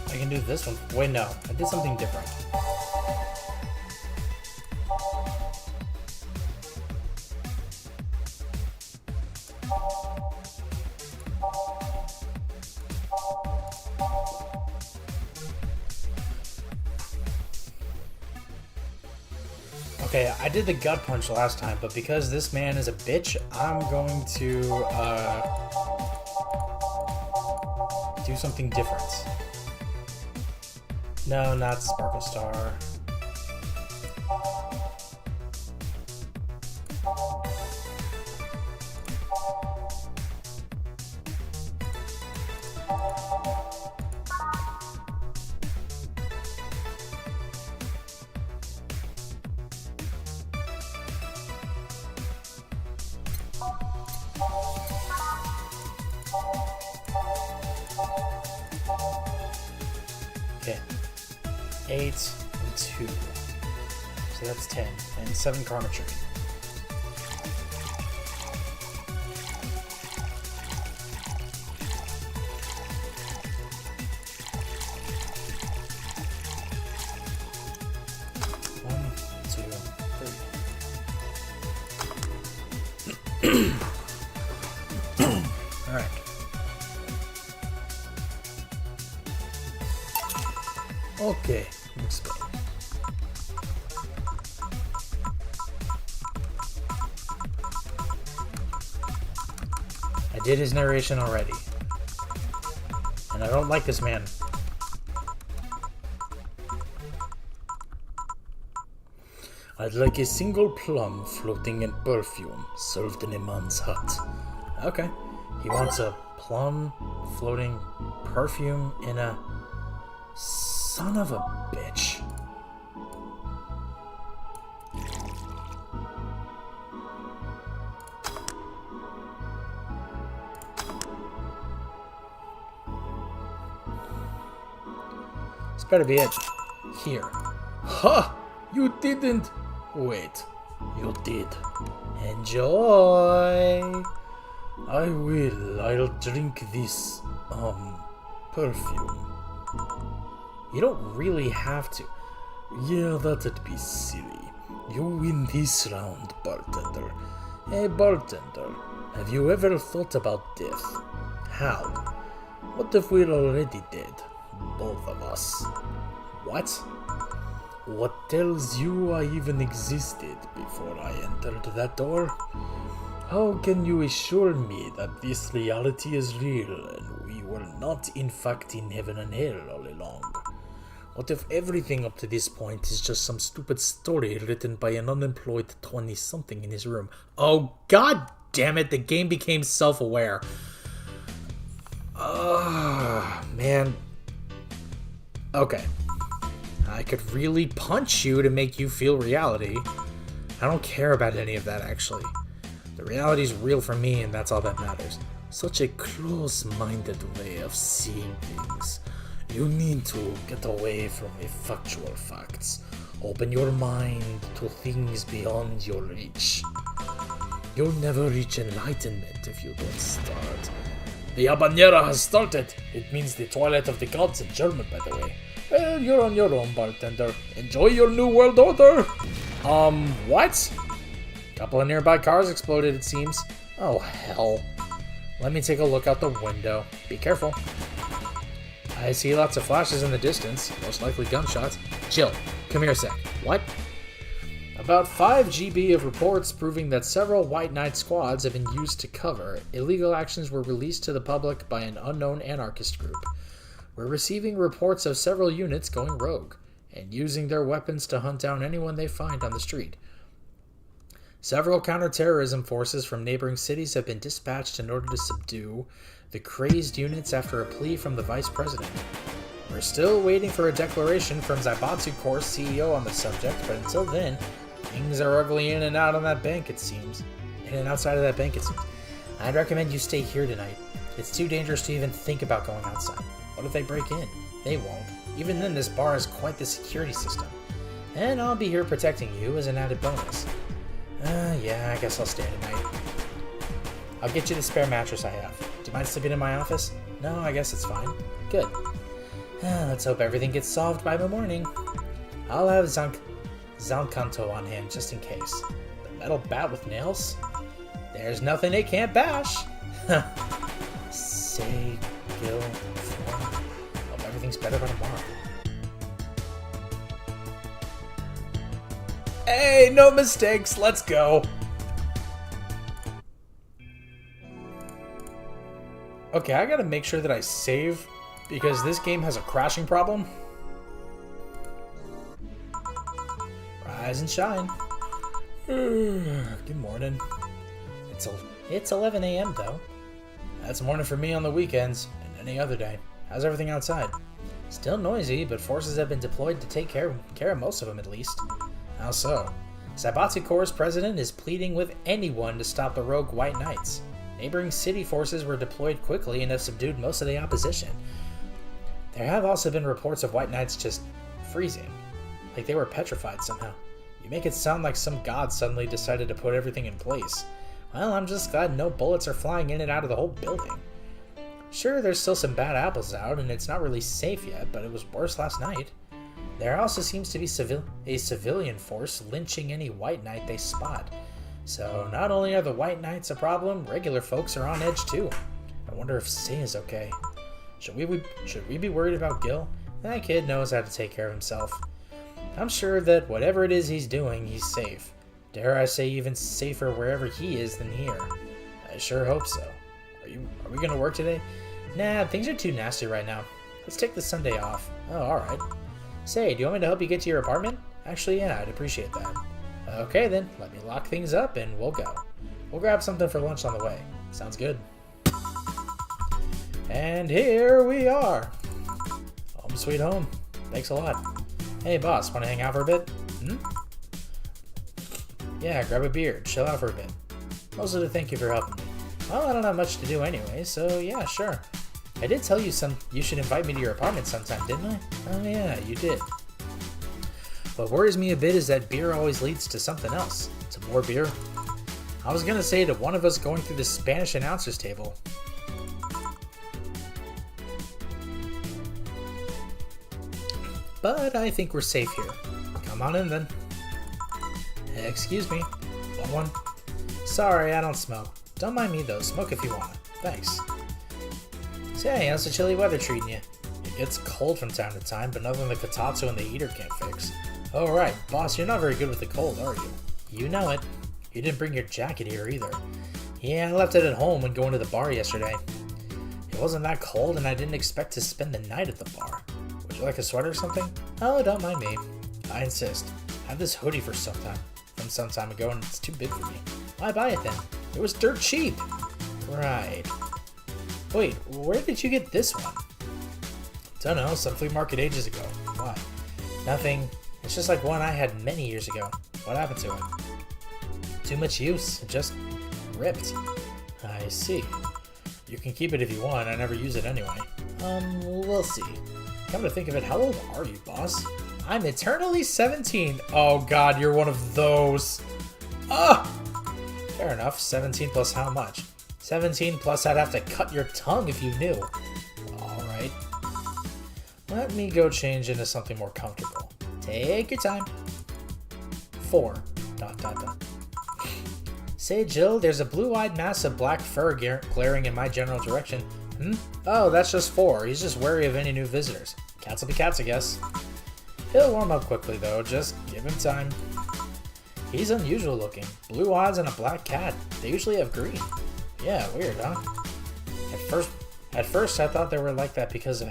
I can do this one. Wait, no. I did something different. Okay, I did the gut punch last time, but because this man is a bitch, I'm going to do something different. No, not Sparkle Star. Okay. 8 and 2. So that's 10. And 7 Karma Tree. One, two, three. Alright. Okay, explain. did his narration already. And I don't like this man. I'd like a single plum floating in perfume served in a man's hut. Okay. He wants a plum floating perfume in a... Son of a bitch. This better be it. Here. Ha! You didn't! Wait. You did. Enjoy! I will. I'll drink this, perfume. You don't really have to. Yeah, that'd be silly. You win this round, bartender. Hey, bartender, have you ever thought about death? How? What if we're already dead? Both of us. What? What tells you I even existed before I entered that door? How can you assure me that this reality is real and we were not in fact in heaven and hell all along? What if everything up to this point is just some stupid story written by an unemployed 20-something in his room? Oh, god damn it, the game became self-aware. Man. Okay. I could really punch you to make you feel reality. I don't care about any of that, actually. The reality's real for me, and that's all that matters. Such a close-minded way of seeing things. You need to get away from the factual facts. Open your mind to things beyond your reach. You'll never reach enlightenment if you don't start. The habanera has started. It means the Twilight of the Gods in German, by the way. Well, you're on your own, bartender. Enjoy your new world order! What? Couple of nearby cars exploded, it seems. Oh, hell. Let me take a look out the window. Be careful. I see lots of flashes in the distance, most likely gunshots. Jill, come here a sec. What? About 5 GB of reports proving that several White Knight squads have been used to cover. Illegal actions were released to the public by an unknown anarchist group. We're receiving reports of several units going rogue and using their weapons to hunt down anyone they find on the street. Several counterterrorism forces from neighboring cities have been dispatched in order to subdue the crazed units after a plea from the vice president. We're still waiting for a declaration from Zaibatsu Corps' CEO on the subject, but until then, things are ugly in and out on that bank, it seems. In and outside of that bank, it seems. I'd recommend you stay here tonight. It's too dangerous to even think about going outside. What if they break in? They won't. Even then, this bar has quite the security system. And I'll be here protecting you as an added bonus. Yeah, I guess I'll stay tonight. I'll get you the spare mattress I have. Do you mind sleeping in my office? No, I guess it's fine. Good. Let's hope everything gets solved by the morning. I'll have Zankanto on hand just in case. The metal bat with nails? There's nothing it can't bash. Say, Gil, hope everything's better by tomorrow. Hey, no mistakes, let's go. Okay, I gotta make sure that I save because this game has a crashing problem. Rise and shine. Good morning. It's 11 a.m. though. That's morning for me on the weekends and any other day. How's everything outside? Still noisy, but forces have been deployed to take care of most of them at least. How so? Zaibatsu Corps' president is pleading with anyone to stop the rogue White Knights. Neighboring city forces were deployed quickly and have subdued most of the opposition. There have also been reports of White Knights just freezing, like they were petrified somehow. You make it sound like some god suddenly decided to put everything in place. Well, I'm just glad no bullets are flying in and out of the whole building. Sure, there's still some bad apples out, and it's not really safe yet, but it was worse last night. There also seems to be a civilian force lynching any White Knight they spot. So not only are the White Knights a problem, regular folks are on edge too. I wonder if Say is okay. Should we be worried about Gil? That kid knows how to take care of himself. I'm sure that whatever it is he's doing, he's safe. Dare I say even safer wherever he is than here. I sure hope so. Are we gonna work today? Nah, things are too nasty right now. Let's take the Sunday off. Oh, alright. Say, do you want me to help you get to your apartment? Actually, yeah, I'd appreciate that. Okay then, let me lock things up and we'll go. We'll grab something for lunch on the way. Sounds good. And here we are. Home sweet home. Thanks a lot. Hey boss, wanna hang out for a bit? Yeah, grab a beer, chill out for a bit. Mostly to thank you for helping me. Well, I don't have much to do anyway, so yeah, sure. I did tell you you should invite me to your apartment sometime, didn't I? Oh yeah, you did. What worries me a bit is that beer always leads to something else. To more beer. I was gonna say to one of us going through the Spanish announcer's table. But I think we're safe here. Come on in then. Excuse me. Want one? Sorry, I don't smoke. Don't mind me though, smoke if you want. Thanks. Say, how's the chilly weather treating you? It gets cold from time to time, but nothing the kotatsu and the heater can't fix. Oh right, boss, you're not very good with the cold, are you? You know it. You didn't bring your jacket here either. Yeah, I left it at home when going to the bar yesterday. It wasn't that cold and I didn't expect to spend the night at the bar. Would you like a sweater or something? Oh, don't mind me. I insist. I have this hoodie from some time ago and it's too big for me. Why buy it then? It was dirt cheap. Right. Wait, where did you get this one? Don't know, some flea market ages ago. Why? Nothing. It's just like one I had many years ago. What happened to it? Too much use. It just ripped. I see. You can keep it if you want. I never use it anyway. We'll see. Come to think of it, how old are you, boss? I'm eternally 17. Oh god, you're one of those. Ah! Fair enough. 17 plus how much? 17 plus I'd have to cut your tongue if you knew. Alright. Let me go change into something more comfortable. Take your time. 4. ... Say, Jill, there's a blue-eyed mass of black fur glaring in my general direction. Oh, that's just 4. He's just wary of any new visitors. Cats will be cats, I guess. He'll warm up quickly, though. Just give him time. He's unusual looking. Blue eyes and a black cat. They usually have green. Yeah, weird, huh? At first I thought they were like that because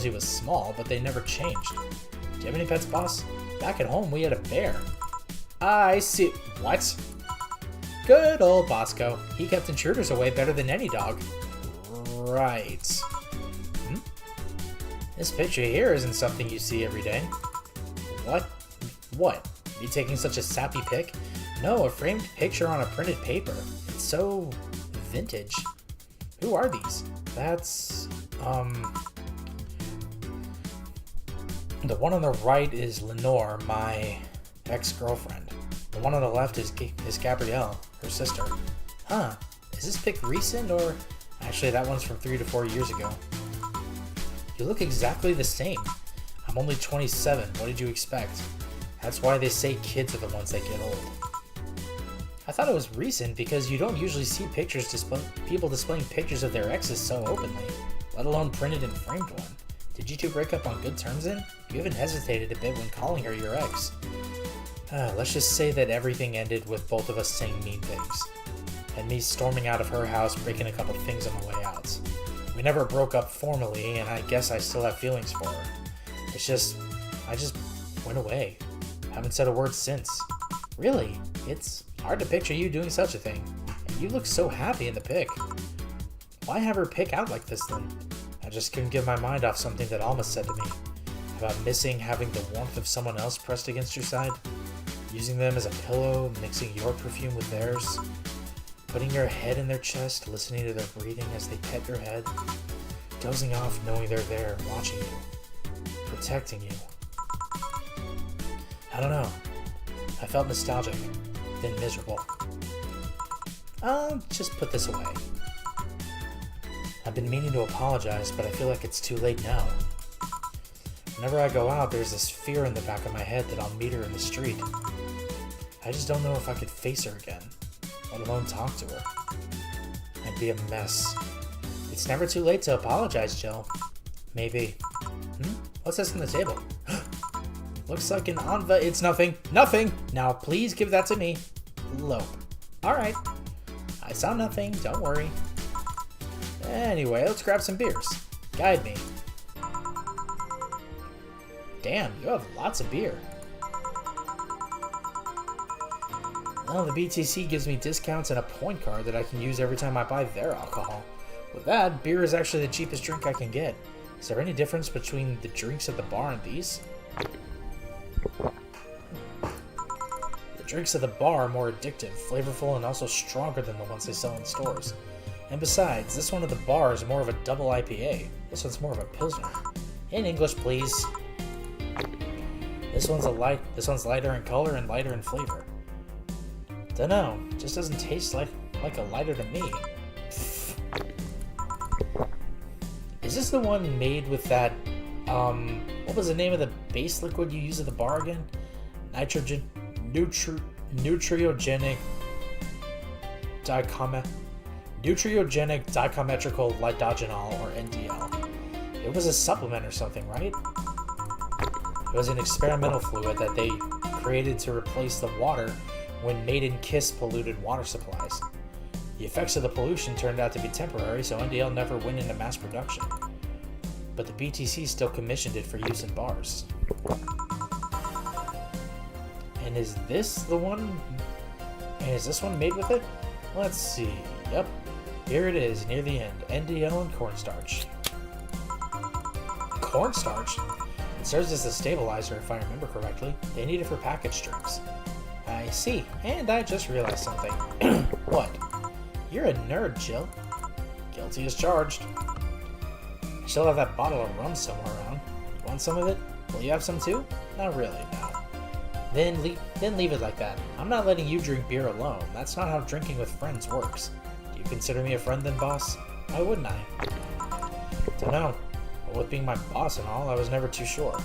he was small, but they never changed. Do you have any pets, boss? Back at home, we had a bear. I see. What? Good old Bosco. He kept intruders away better than any dog. Right. This picture here isn't something you see every day. What? What? Me taking such a sappy pic? No, a framed picture on a printed paper. It's so vintage. Who are these? That's, the one on the right is Lenore, my ex-girlfriend. The one on the left is Gabrielle, her sister. Huh, is this pic recent or... Actually, that one's from 3 to 4 years ago. You look exactly the same. I'm only 27, what did you expect? That's why they say kids are the ones that get old. I thought it was recent because you don't usually see people displaying pictures of their exes so openly, let alone printed and framed one. Did you two break up on good terms then? You even hesitated a bit when calling her your ex. Let's just say that everything ended with both of us saying mean things. And me storming out of her house, breaking a couple things on the way out. We never broke up formally, and I guess I still have feelings for her. It's just, I just went away. Haven't said a word since. Really? It's hard to picture you doing such a thing. And you look so happy in the pic. Why have her pic out like this then? I just couldn't get my mind off something that Alma said to me. About missing having the warmth of someone else pressed against your side. Using them as a pillow, mixing your perfume with theirs. Putting your head in their chest, listening to their breathing as they pet your head. Dozing off knowing they're there, watching you. Protecting you. I don't know. I felt nostalgic, then miserable. I'll just put this away. I've been meaning to apologize, but I feel like it's too late now. Whenever I go out, there's this fear in the back of my head that I'll meet her in the street. I just don't know if I could face her again, let alone talk to her. I'd be a mess. It's never too late to apologize, Jill. Maybe. What's this on the table? Looks like an Anva. It's nothing. Nothing! Now please give that to me. Lope. Alright. I saw nothing. Don't worry. Anyway, let's grab some beers. Guide me. Damn, you have lots of beer. Well, the BTC gives me discounts and a point card that I can use every time I buy their alcohol. With that, beer is actually the cheapest drink I can get. Is there any difference between the drinks at the bar and these? The drinks at the bar are more addictive, flavorful, and also stronger than the ones they sell in stores. And besides, this one at the bar is more of a double IPA. This one's more of a Pilsner. In English, please. This one's lighter in color and lighter in flavor. Dunno, just doesn't taste like a lighter to me. Is this the one made with that, what was the name of the base liquid you use at the bar again? Nutriogenic dichrometrical lidogenol, or NDL. It was a supplement or something, right? It was an experimental fluid that they created to replace the water when Maiden Kiss polluted water supplies. The effects of the pollution turned out to be temporary, so NDL never went into mass production. But the BTC still commissioned it for use in bars. And is this one made with it? Let's see. Yep. Here it is, near the end. NDL and cornstarch. Cornstarch? It serves as a stabilizer, if I remember correctly. They need it for packaged drinks. I see. And I just realized something. What? You're a nerd, Jill. Guilty as charged. I still have that bottle of rum somewhere around. You want some of it? Will you have some too? Not really, no. Then leave it like that. I'm not letting you drink beer alone. That's not how drinking with friends works. Do you consider me a friend then, boss? Why wouldn't I? Dunno. But with being my boss and all, I was never too sure.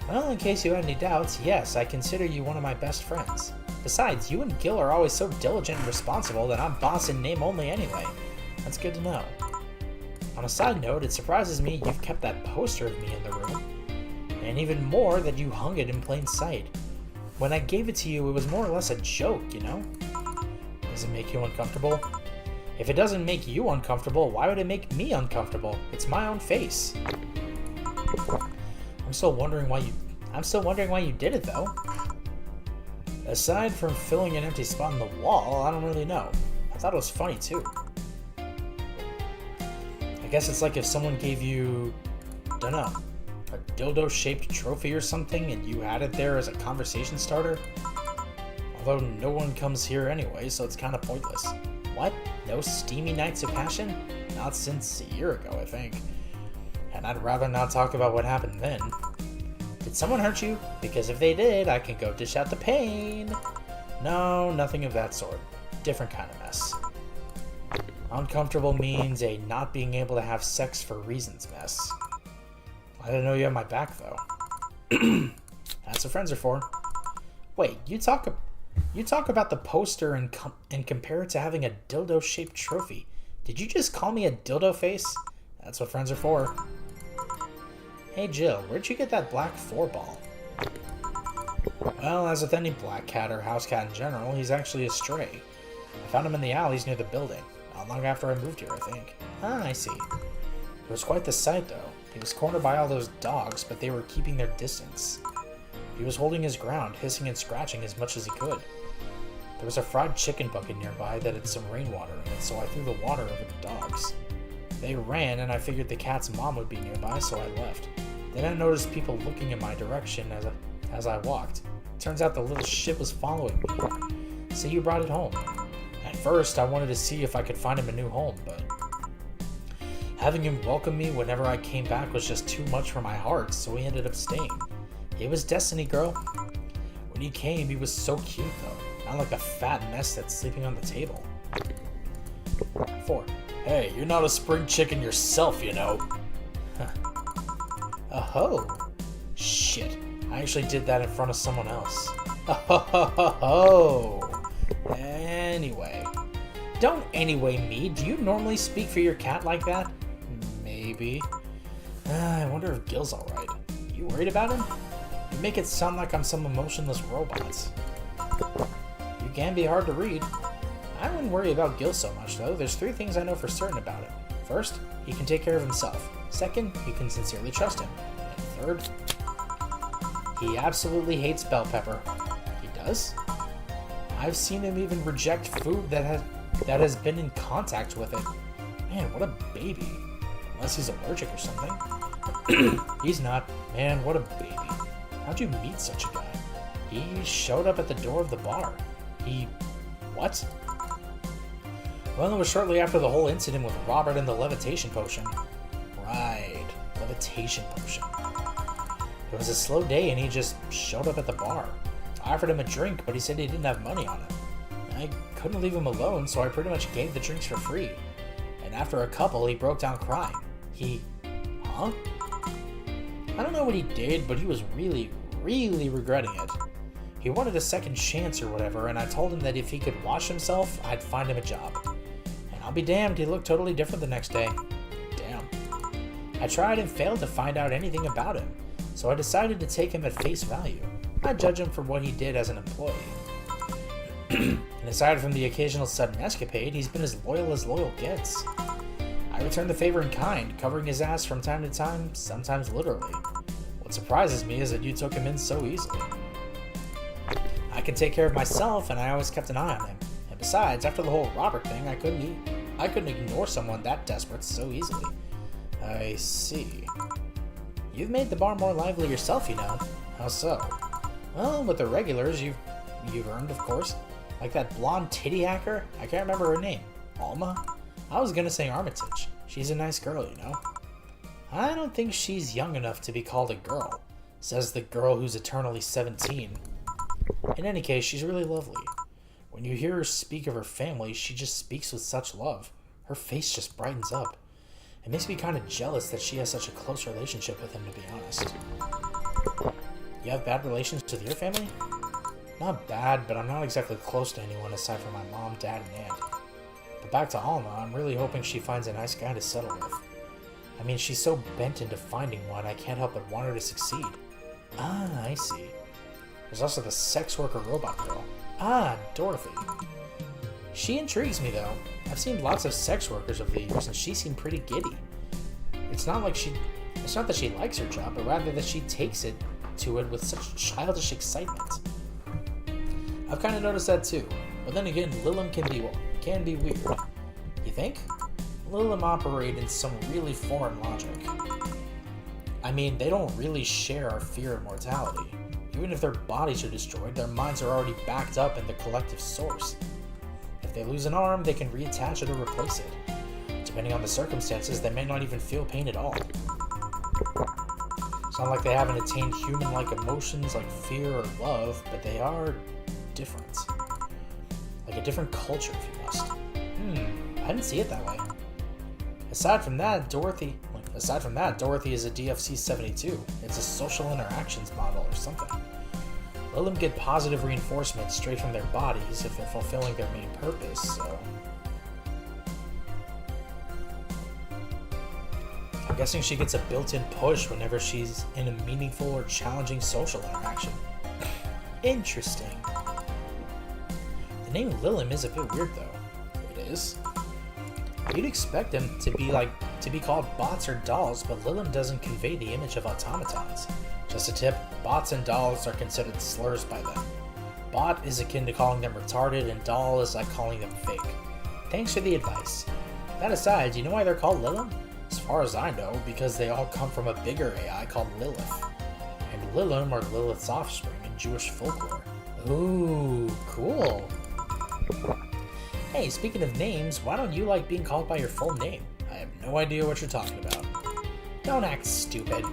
Well, in case you had any doubts, yes, I consider you one of my best friends. Besides, you and Gil are always so diligent and responsible that I'm boss in name only anyway. That's good to know. On a side note, it surprises me you've kept that poster of me in the room. And even more that you hung it in plain sight. When I gave it to you, it was more or less a joke, you know? Does it make you uncomfortable? If it doesn't make you uncomfortable, why would it make me uncomfortable? It's my own face. I'm still wondering why you did it, though. Aside from filling an empty spot in the wall, I don't really know. I thought it was funny, too. I guess it's like if someone gave you, dunno, a dildo-shaped trophy or something and you had it there as a conversation starter. Although no one comes here anyway, so it's kind of pointless. What? No steamy nights of passion? Not since a year ago, I think. And I'd rather not talk about what happened then. Did someone hurt you? Because if they did, I can go dish out the pain. No, nothing of that sort. Different kind of mess. Uncomfortable means a not being able to have sex for reasons mess. I didn't know you had my back, though. That's what friends are for. Wait, you talk about the poster and compare it to having a dildo-shaped trophy. Did you just call me a dildo face? That's what friends are for. Hey Jill, where'd you get that black 4-ball? Well, as with any black cat or house cat in general, he's actually a stray. I found him in the alleys near the building, not long after I moved here, I think. Ah, I see. It was quite the sight, though. He was cornered by all those dogs, but they were keeping their distance. He was holding his ground, hissing and scratching as much as he could. There was a fried chicken bucket nearby that had some rainwater in it, so I threw the water over the dogs. They ran, and I figured the cat's mom would be nearby, so I left. Then I noticed people looking in my direction as I walked. Turns out the little shit was following me. So you brought it home. At first, I wanted to see if I could find him a new home, but having him welcome me whenever I came back was just too much for my heart, so he ended up staying. It was destiny, girl. When he came, he was so cute, though. Not like a fat mess that's sleeping on the table. 4. Hey, you're not a spring chicken yourself, you know. Oh, shit. I actually did that in front of someone else. Oh. Anyway. Don't anyway me. Do you normally speak for your cat like that? Maybe. I wonder if Gil's alright. You worried about him? You make it sound like I'm some emotionless robot. You can be hard to read. I wouldn't worry about Gil so much, though. There's 3 things I know for certain about it. First, he can take care of himself. Second, you can sincerely trust him. And third, he absolutely hates bell pepper. He does? I've seen him even reject food that has been in contact with it. Man, what a baby. Unless he's allergic or something. He's not. Man, what a baby. How'd you meet such a guy? He showed up at the door of the bar. What? Well, it was shortly after the whole incident with Robert and the levitation potion. Right, levitation potion. It was a slow day and he just showed up at the bar. I offered him a drink, but he said he didn't have money on him. I couldn't leave him alone, so I pretty much gave the drinks for free. And after a couple, he broke down crying. Huh? I don't know what he did, but he was really, really regretting it. He wanted a second chance or whatever, and I told him that if he could wash himself, I'd find him a job. And I'll be damned, he looked totally different the next day. Damn. I tried and failed to find out anything about him, so I decided to take him at face value. I'd judge him for what he did as an employee. And aside from the occasional sudden escapade, he's been as loyal gets. I returned the favor in kind, covering his ass from time to time, sometimes literally. What surprises me is that you took him in so easily. I can take care of myself, and I always kept an eye on him. And besides, after the whole Robert thing, I couldn't ignore someone that desperate so easily. I see. You've made the bar more lively yourself, you know. How so? Well, with the regulars, you've earned, of course. Like that blonde titty hacker? I can't remember her name. Alma? I was gonna say Armitage. She's a nice girl, you know. I don't think she's young enough to be called a girl, says the girl who's eternally 17. In any case, she's really lovely. When you hear her speak of her family, she just speaks with such love. Her face just brightens up. It makes me kind of jealous that she has such a close relationship with him, to be honest. You have bad relations with your family? Not bad, but I'm not exactly close to anyone aside from my mom, dad, and aunt. But back to Alma, I'm really hoping she finds a nice guy to settle with. I mean, she's so bent into finding one, I can't help but want her to succeed. Ah, I see. There's also the sex worker robot girl. Ah, Dorothy. She intrigues me, though. I've seen lots of sex workers over the years, and she seemed pretty giddy. It's not that she likes her job, but rather that she takes it to it with such childish excitement. I've kind of noticed that too, but then again, Lilim can be weird. You think? Lilim operate in some really foreign logic. I mean, they don't really share our fear of mortality. Even if their bodies are destroyed, their minds are already backed up in the collective source. If they lose an arm, they can reattach it or replace it. Depending on the circumstances, they may not even feel pain at all. It's not like they haven't attained human-like emotions like fear or love, but they are different. Like a different culture, if you must. I didn't see it that way. Aside from that, Dorothy is a DFC-72. It's a social interactions model or something. Let them get positive reinforcement straight from their bodies if they're fulfilling their main purpose, so... I'm guessing she gets a built-in push whenever she's in a meaningful or challenging social interaction. Interesting. The name Lilim is a bit weird, though. It is. You'd expect them to be called bots or dolls, but Lilim doesn't convey the image of automatons. Just a tip, bots and dolls are considered slurs by them. Bot is akin to calling them retarded, and doll is like calling them fake. Thanks for the advice. That aside, do you know why they're called Lilim? As far as I know, because they all come from a bigger AI called Lilith. And Lilim are Lilith's offspring in Jewish folklore. Ooh, cool. Hey, speaking of names, why don't you like being called by your full name? I have no idea what you're talking about. Don't act stupid.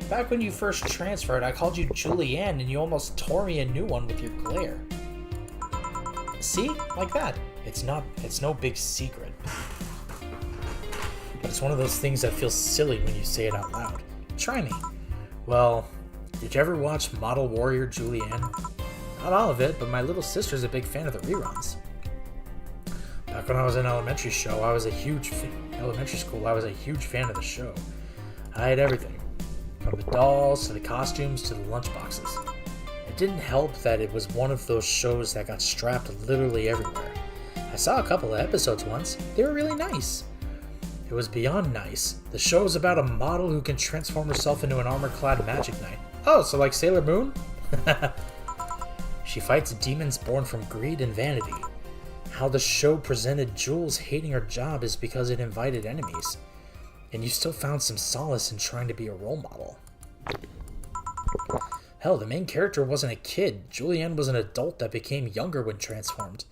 Back when you first transferred, I called you Julianne and you almost tore me a new one with your glare. See? Like that. It's no big secret. But it's one of those things that feels silly when you say it out loud. Try me. Well, did you ever watch Model Warrior Julianne? Not all of it, but my little sister's a big fan of the reruns. Back when I was in elementary school, I was a huge fan of the show. I had everything, from the dolls to the costumes to the lunchboxes. It didn't help that it was one of those shows that got strapped literally everywhere. I saw a couple of episodes once. They were really nice. It It was beyond nice. The show is about a model who can transform herself into an armor-clad magic knight. Oh, so like Sailor Moon? She fights demons born from greed and vanity. How the show presented Jules hating her job is because it invited enemies. And you still found some solace in trying to be a role model. Hell, the main character wasn't a kid. Julianne was an adult that became younger when transformed.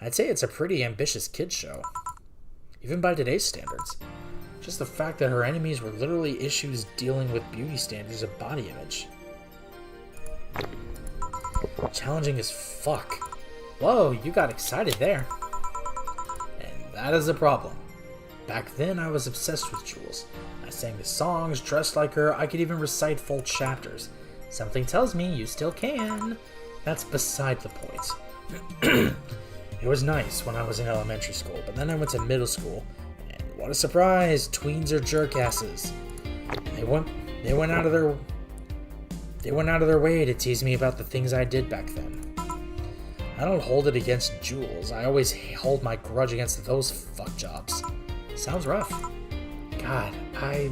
I'd say it's a pretty ambitious kid show. Even by today's standards. Just the fact that her enemies were literally issues dealing with beauty standards of body image. Challenging as fuck. Whoa, you got excited there. And that is a problem. Back then, I was obsessed with Jules. I sang the songs, dressed like her, I could even recite full chapters. Something tells me you still can. That's beside the point. It was nice when I was in elementary school, but then I went to middle school, and what a surprise! Tweens are jerkasses. They went out of their way to tease me about the things I did back then. I don't hold it against Jules. I always hold my grudge against those fuck jobs. Sounds rough. God, I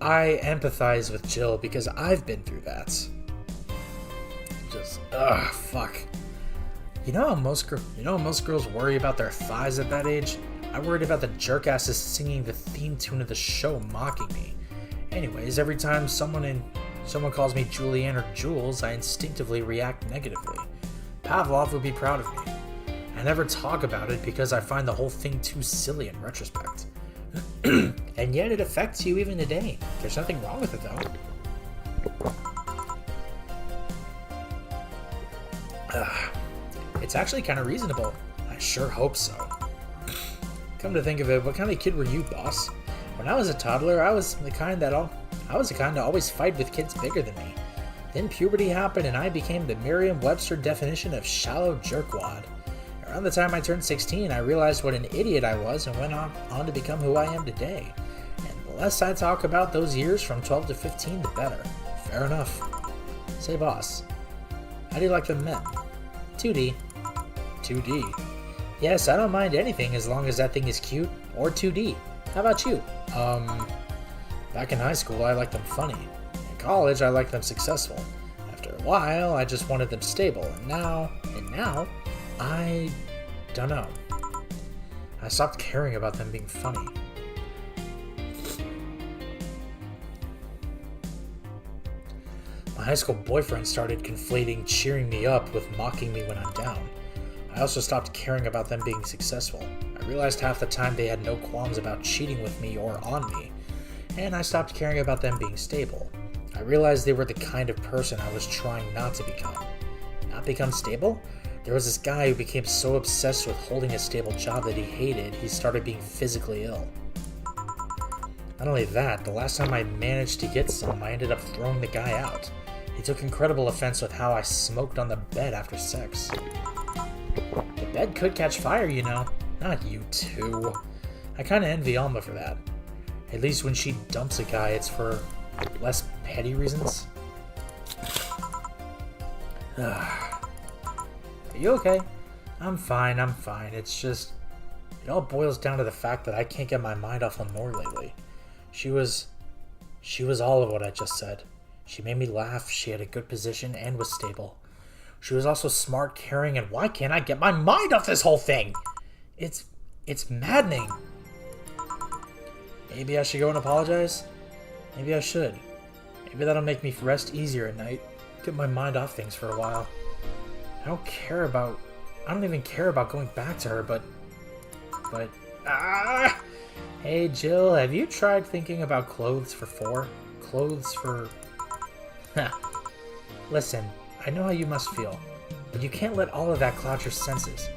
empathize with Jill because I've been through that. Just, fuck. You know how most girls worry about their thighs at that age? I worried about the jerkasses singing the theme tune of the show mocking me. Anyways, every time someone calls me Julianne or Jules, I instinctively react negatively. Pavlov would be proud of me. I never talk about it because I find the whole thing too silly in retrospect. And yet it affects you even today. There's nothing wrong with it though. It's actually kind of reasonable. I sure hope so. Come to think of it, what kind of kid were you, boss? When I was a toddler, I was the kind to always fight with kids bigger than me. Then puberty happened and I became the Merriam-Webster definition of shallow jerkwad. Around the time I turned 16, I realized what an idiot I was and went on to become who I am today. And the less I talk about those years from 12 to 15, the better. Fair enough. Say, boss, how do you like them men? 2D. 2D. Yes, I don't mind anything as long as that thing is cute or 2D. How about you? Back in high school, I liked them funny. In college, I liked them successful. After a while, I just wanted them stable. And now, I don't know. I stopped caring about them being funny. My high school boyfriend started conflating cheering me up with mocking me when I'm down. I also stopped caring about them being successful. I realized half the time they had no qualms about cheating with me or on me, and I stopped caring about them being stable. I realized they were the kind of person I was trying not to become. Not become stable? There was this guy who became so obsessed with holding a stable job that he hated, he started being physically ill. Not only that, the last time I managed to get some, I ended up throwing the guy out. He took incredible offense with how I smoked on the bed after sex. The bed could catch fire, you know. Not you too. I kinda envy Alma for that. At least when she dumps a guy, it's for less petty reasons. Are you okay? I'm fine. It's just... It all boils down to the fact that I can't get my mind off Lenore lately. She was all of what I just said. She made me laugh, she had a good position, and was stable. She was also smart, caring, and why can't I get my mind off this whole thing? It's maddening. Maybe I should go and apologize? Maybe I should. Maybe that'll make me rest easier at night. Get my mind off things for a while. I don't even care about going back to her, but... Hey, Jill, have you tried thinking about clothes for 4? Clothes for... Listen, I know how you must feel, but you can't let all of that cloud your senses.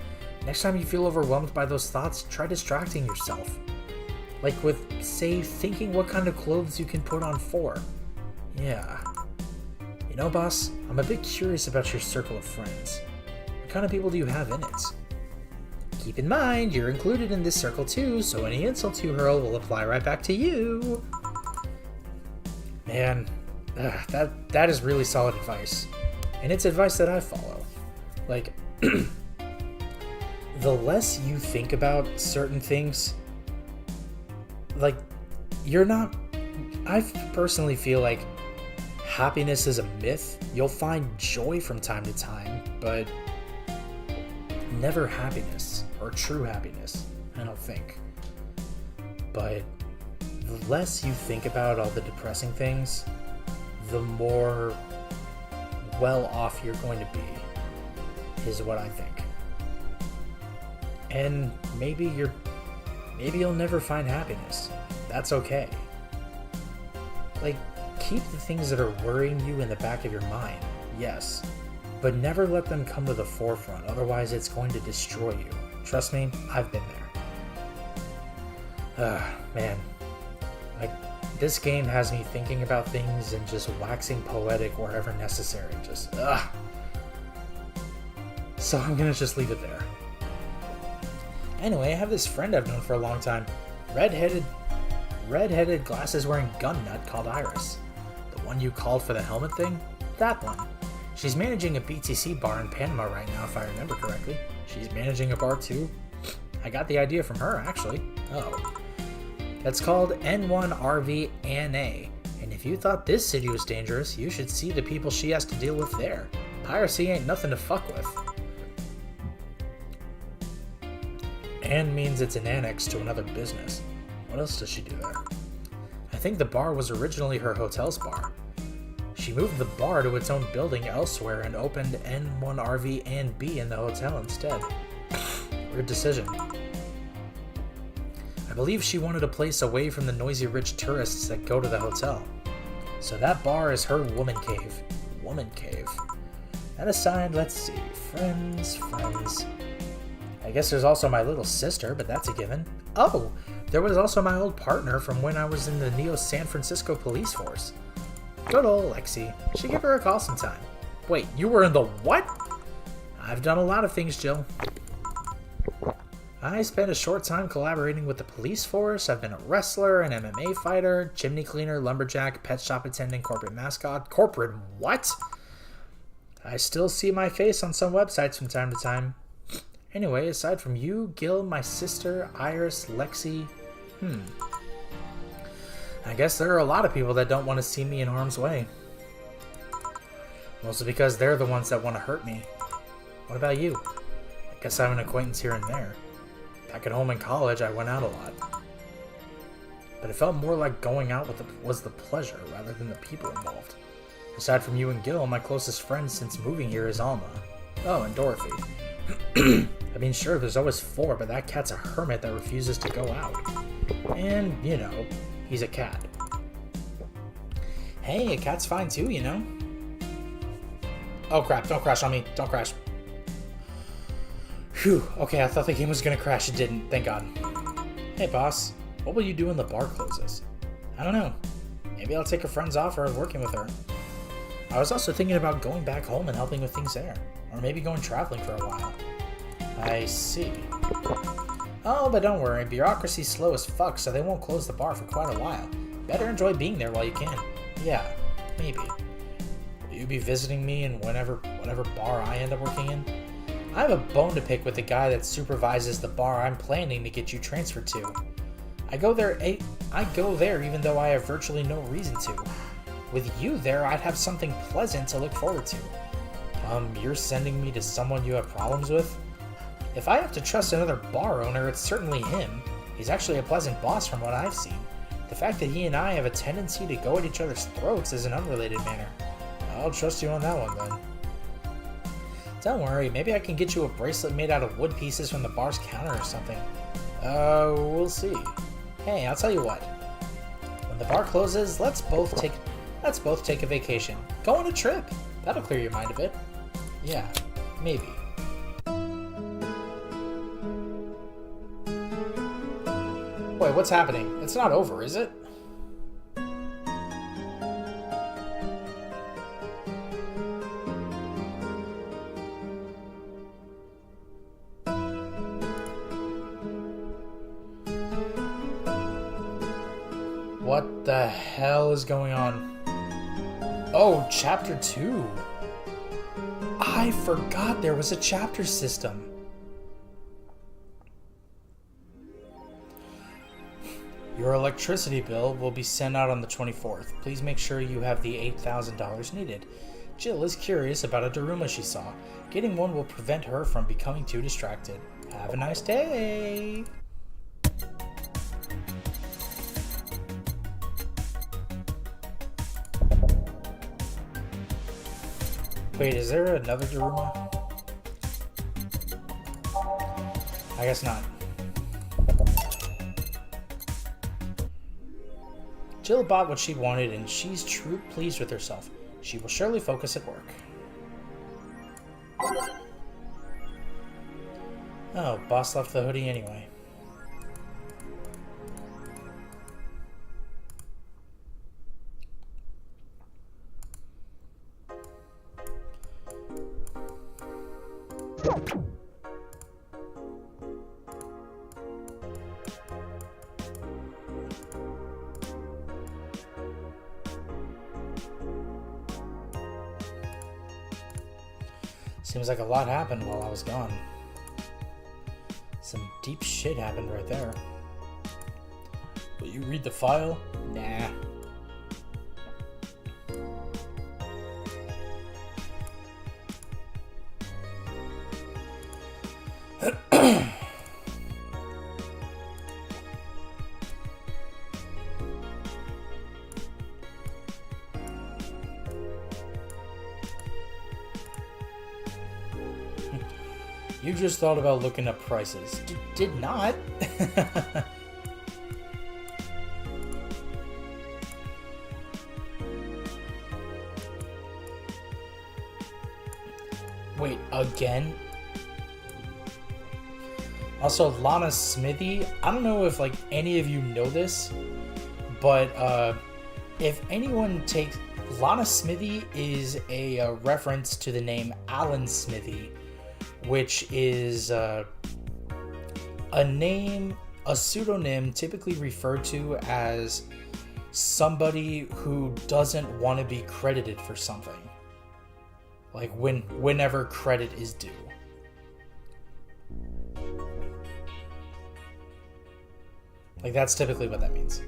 Next time you feel overwhelmed by those thoughts, try distracting yourself. Like with, say, thinking what kind of clothes you can put on 4. Yeah. You know, boss, I'm a bit curious about your circle of friends. What kind of people do you have in it? Keep in mind, you're included in this circle too, so any insults you hurl will apply right back to you. Man, that is really solid advice. And it's advice that I follow. Like, the less you think about certain things, like, you're not... I personally feel like happiness is a myth. You'll find joy from time to time, but never happiness, or true happiness, I don't think. But the less you think about all the depressing things, the more well off you're going to be, is what I think. And maybe you'll never find happiness. That's okay. Like, keep the things that are worrying you in the back of your mind, yes, but never let them come to the forefront, otherwise it's going to destroy you. Trust me, I've been there. Man. Like, this game has me thinking about things and just waxing poetic wherever necessary. Just, So I'm gonna just leave it there. Anyway, I have this friend I've known for a long time. Red-headed, glasses-wearing gun nut called Iris. The one you called for the helmet thing? That one. She's managing a BTC bar in Panama right now, if I remember correctly. She's managing a bar too. I got the idea from her, actually. Oh. That's called N1RV-NA. And if you thought this city was dangerous, you should see the people she has to deal with there. Piracy ain't nothing to fuck with. N means it's an annex to another business. What else does she do there? I think the bar was originally her hotel's bar. She moved the bar to its own building elsewhere and opened N1RV and B in the hotel instead. Weird decision. I believe she wanted a place away from the noisy rich tourists that go to the hotel. So that bar is her woman cave. Woman cave. That aside, let's see. Friends. I guess there's also my little sister, but that's a given. Oh! There was also my old partner from when I was in the Neo San Francisco police force. Good old Lexi. Should give her a call sometime. Wait, you were in the what? I've done a lot of things, Jill. I spent a short time collaborating with the police force. I've been a wrestler, an MMA fighter, chimney cleaner, lumberjack, pet shop attendant, corporate mascot. Corporate what? I still see my face on some websites from time to time. Anyway, aside from you, Gil, my sister, Iris, Lexi, I guess there are a lot of people that don't want to see me in harm's way. Mostly because they're the ones that want to hurt me. What about you? I guess I have an acquaintance here and there. Back at home in college, I went out a lot. But it felt more like going out was the pleasure rather than the people involved. Aside from you and Gil, my closest friend since moving here is Alma. Oh, and Dorothy. I mean, sure, there's always 4, but that cat's a hermit that refuses to go out. And, you know, he's a cat. Hey, a cat's fine too, you know? Oh crap, don't crash on me, don't crash. Phew, okay, I thought the game was gonna crash, it didn't, thank God. Hey boss, what will you do when the bar closes? I don't know. Maybe I'll take a friend's offer of working with her. I was also thinking about going back home and helping with things there. Or maybe going traveling for a while. I see. Oh, but don't worry, bureaucracy's slow as fuck, so they won't close the bar for quite a while. Better enjoy being there while you can. Yeah, maybe. Will you be visiting me in whatever bar I end up working in? I have a bone to pick with the guy that supervises the bar I'm planning to get you transferred to. I go there even though I have virtually no reason to. With you there, I'd have something pleasant to look forward to. You're sending me to someone you have problems with? If I have to trust another bar owner, it's certainly him. He's actually a pleasant boss from what I've seen. The fact that he and I have a tendency to go at each other's throats is an unrelated matter. I'll trust you on that one then. Don't worry, maybe I can get you a bracelet made out of wood pieces from the bar's counter or something. We'll see. Hey, I'll tell you what. When the bar closes, let's both take a vacation. Go on a trip. That'll clear your mind a bit. Yeah, maybe. Wait, what's happening? It's not over, is it? What the hell is going on? Oh, Chapter 2. I forgot there was a chapter system. Your electricity bill will be sent out on the 24th. Please make sure you have the $8,000 needed. Jill is curious about a Daruma she saw. Getting one will prevent her from becoming too distracted. Have a nice day! Wait, is there another Daruma? I guess not. Jill bought what she wanted and she's truly pleased with herself. She will surely focus at work. Oh, boss left the hoodie anyway. Seems like a lot happened while I was gone. Some deep shit happened right there. Will you read the file? Nah. You just thought about looking up prices. Did not. Wait, again? Also, Lana Smithy, I don't know if like any of you know this, but if anyone takes... Lana Smithy is a reference to the name Alan Smithy, which is a name, a pseudonym typically referred to as somebody who doesn't want to be credited for something. Like whenever credit is due. Like that's typically what that means.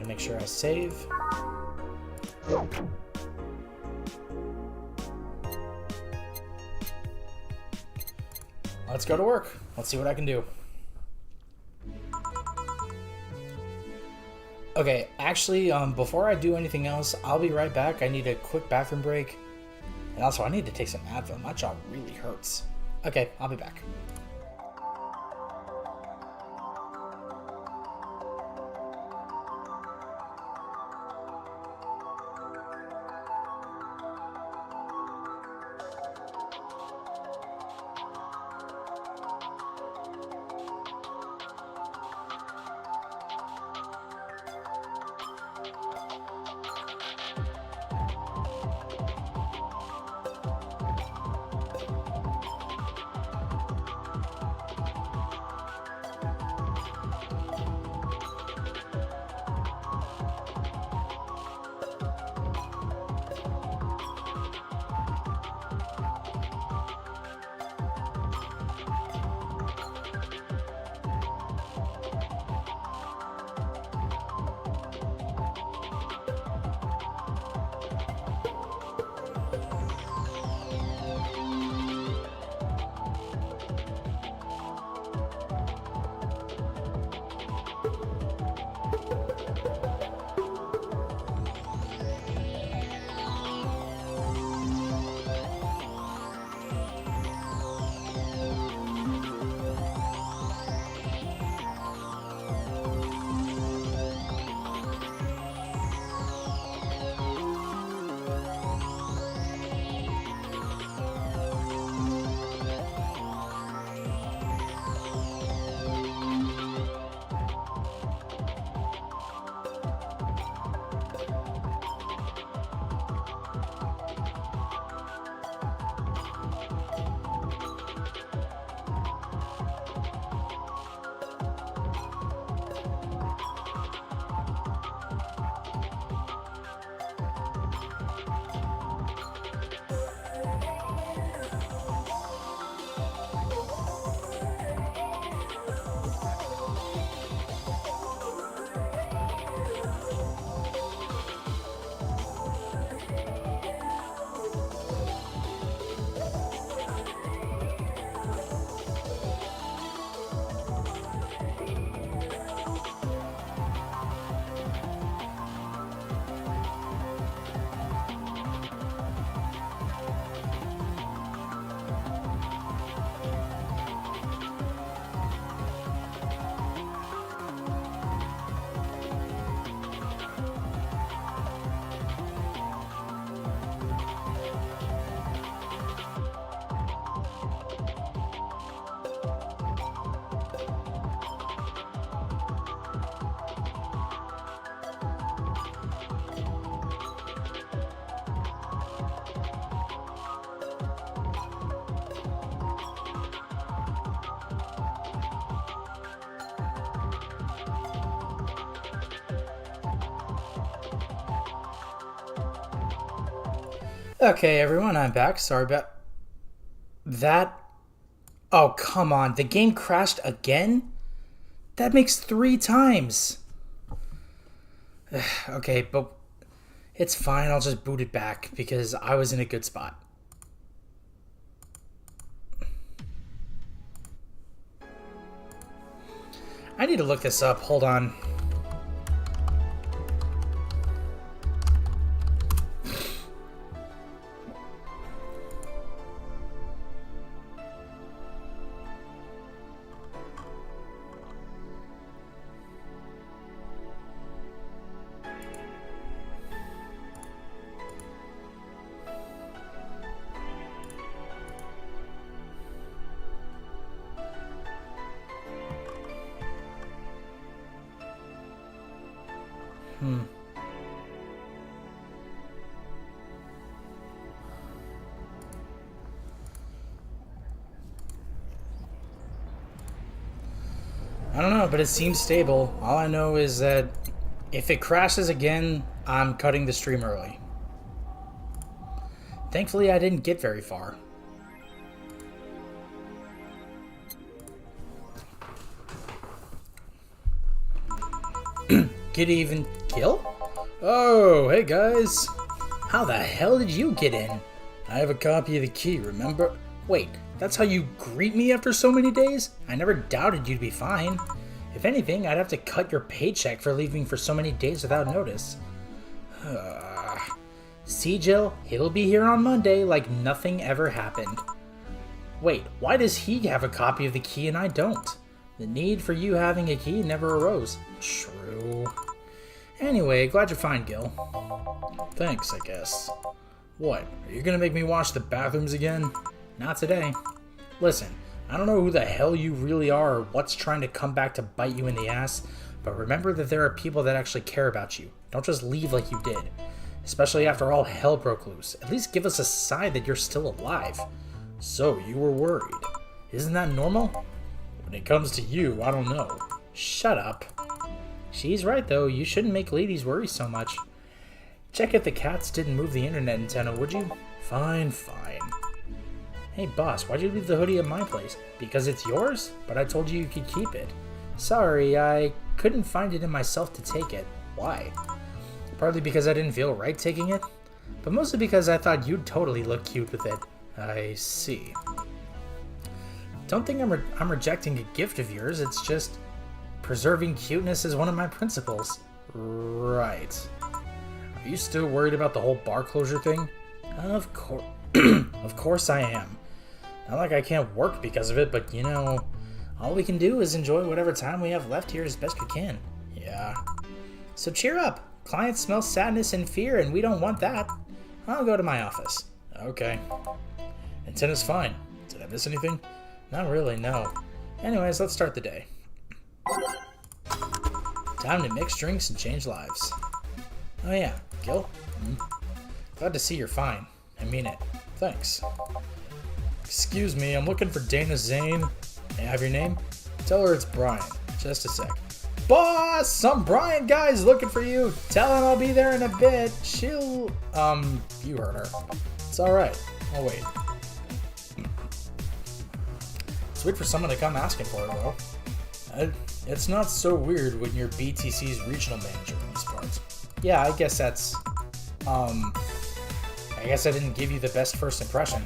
Make sure I save. Let's go to work. Let's see what I can do. Okay, actually, before I do anything else, I'll be right back. I need a quick bathroom break. And also, I need to take some Advil. My jaw really hurts. Okay, I'll be back. Okay, everyone, I'm back. Sorry about that. Oh, come on. The game crashed again? That makes 3 times. Okay, but it's fine. I'll just boot it back because I was in a good spot. I need to look this up. Hold on. I don't know, but it seems stable. All I know is that if it crashes again, I'm cutting the stream early. Thankfully, I didn't get very far. Get even kill? Oh, hey guys. How the hell did you get in? I have a copy of the key, remember? Wait, that's how you greet me after so many days? I never doubted you'd be fine. If anything, I'd have to cut your paycheck for leaving for so many days without notice. See, Jill, he'll be here on Monday like nothing ever happened. Wait, why does he have a copy of the key and I don't? The need for you having a key never arose. True. Anyway, glad you're fine, Gil. Thanks, I guess. What, are you gonna make me wash the bathrooms again? Not today. Listen, I don't know who the hell you really are or what's trying to come back to bite you in the ass, but remember that there are people that actually care about you. Don't just leave like you did. Especially after all hell broke loose. At least give us a sign that you're still alive. So, you were worried. Isn't that normal? When it comes to you, I don't know. Shut up. She's right though, you shouldn't make ladies worry so much. Check if the cats didn't move the internet antenna, would you? Fine, fine. Hey boss, why'd you leave the hoodie at my place? Because it's yours? But I told you you could keep it. Sorry, I couldn't find it in myself to take it. Why? Partly because I didn't feel right taking it, but mostly because I thought you'd totally look cute with it. I see. Don't think I'm rejecting a gift of yours, it's just preserving cuteness is one of my principles. Right. Are you still worried about the whole bar closure thing? Of course. Of course I am. Not like I can't work because of it, but you know, all we can do is enjoy whatever time we have left here as best we can. Yeah. So cheer up. Clients smell sadness and fear, and we don't want that. I'll go to my office. Okay. Antenna's fine. Did I miss anything? Not really, no. Anyways, let's start the day. Time to mix drinks and change lives. Oh yeah, Gil? Glad to see you're fine. I mean it. Thanks. Excuse me, I'm looking for Dana Zane. May I have your name? Tell her it's Brian. Just a sec. Boss! Some Brian guy's looking for you. Tell him I'll be there in a bit. She'll... you heard her. It's alright. I'll wait. It's weird for someone to come asking for her, though. It's not so weird when you're BTC's regional manager in these parts. Yeah, I guess that's... I guess I didn't give you the best first impression.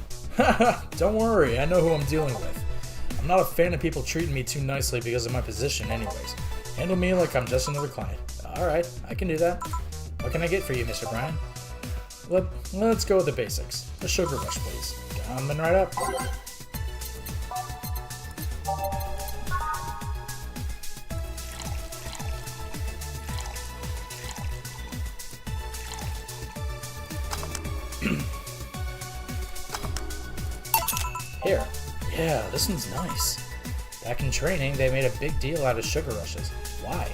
Don't worry, I know who I'm dealing with. I'm not a fan of people treating me too nicely because of my position anyways. Handle me like I'm just another client. Alright, I can do that. What can I get for you, Mr. Brian? Let's go with the basics. A sugar rush, please. Coming right up. Here. Yeah, this one's nice. Back in training, they made a big deal out of sugar rushes. Why?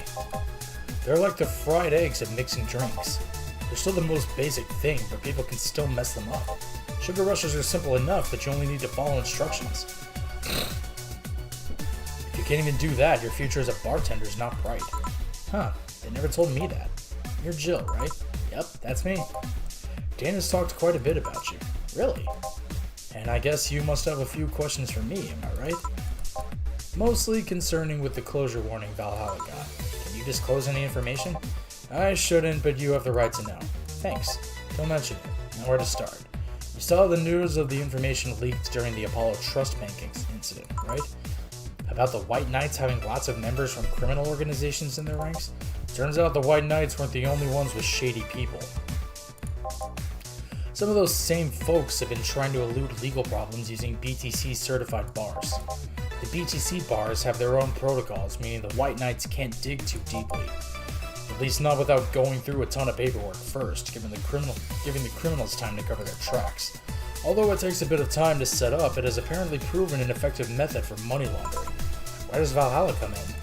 They're like the fried eggs of mixing drinks. They're still the most basic thing, but people can still mess them up. Sugar rushes are simple enough that you only need to follow instructions. If you can't even do that, your future as a bartender is not bright. Huh, they never told me that. You're Jill, right? Yep, that's me. Dana's talked quite a bit about you. Really? And I guess you must have a few questions for me, am I right? Mostly concerning with the closure warning Valhalla got. Can you disclose any information? I shouldn't, but you have the right to know. Thanks. Don't mention it. Now where to start? You saw the news of the information leaked during the Apollo Trust Bank incident, right? About the White Knights having lots of members from criminal organizations in their ranks? Turns out the White Knights weren't the only ones with shady people. Some of those same folks have been trying to elude legal problems using BTC certified bars. The BTC bars have their own protocols, meaning the White Knights can't dig too deeply. At least not without going through a ton of paperwork first, giving the criminals time to cover their tracks. Although it takes a bit of time to set up, it has apparently proven an effective method for money laundering. Where does Valhalla come in?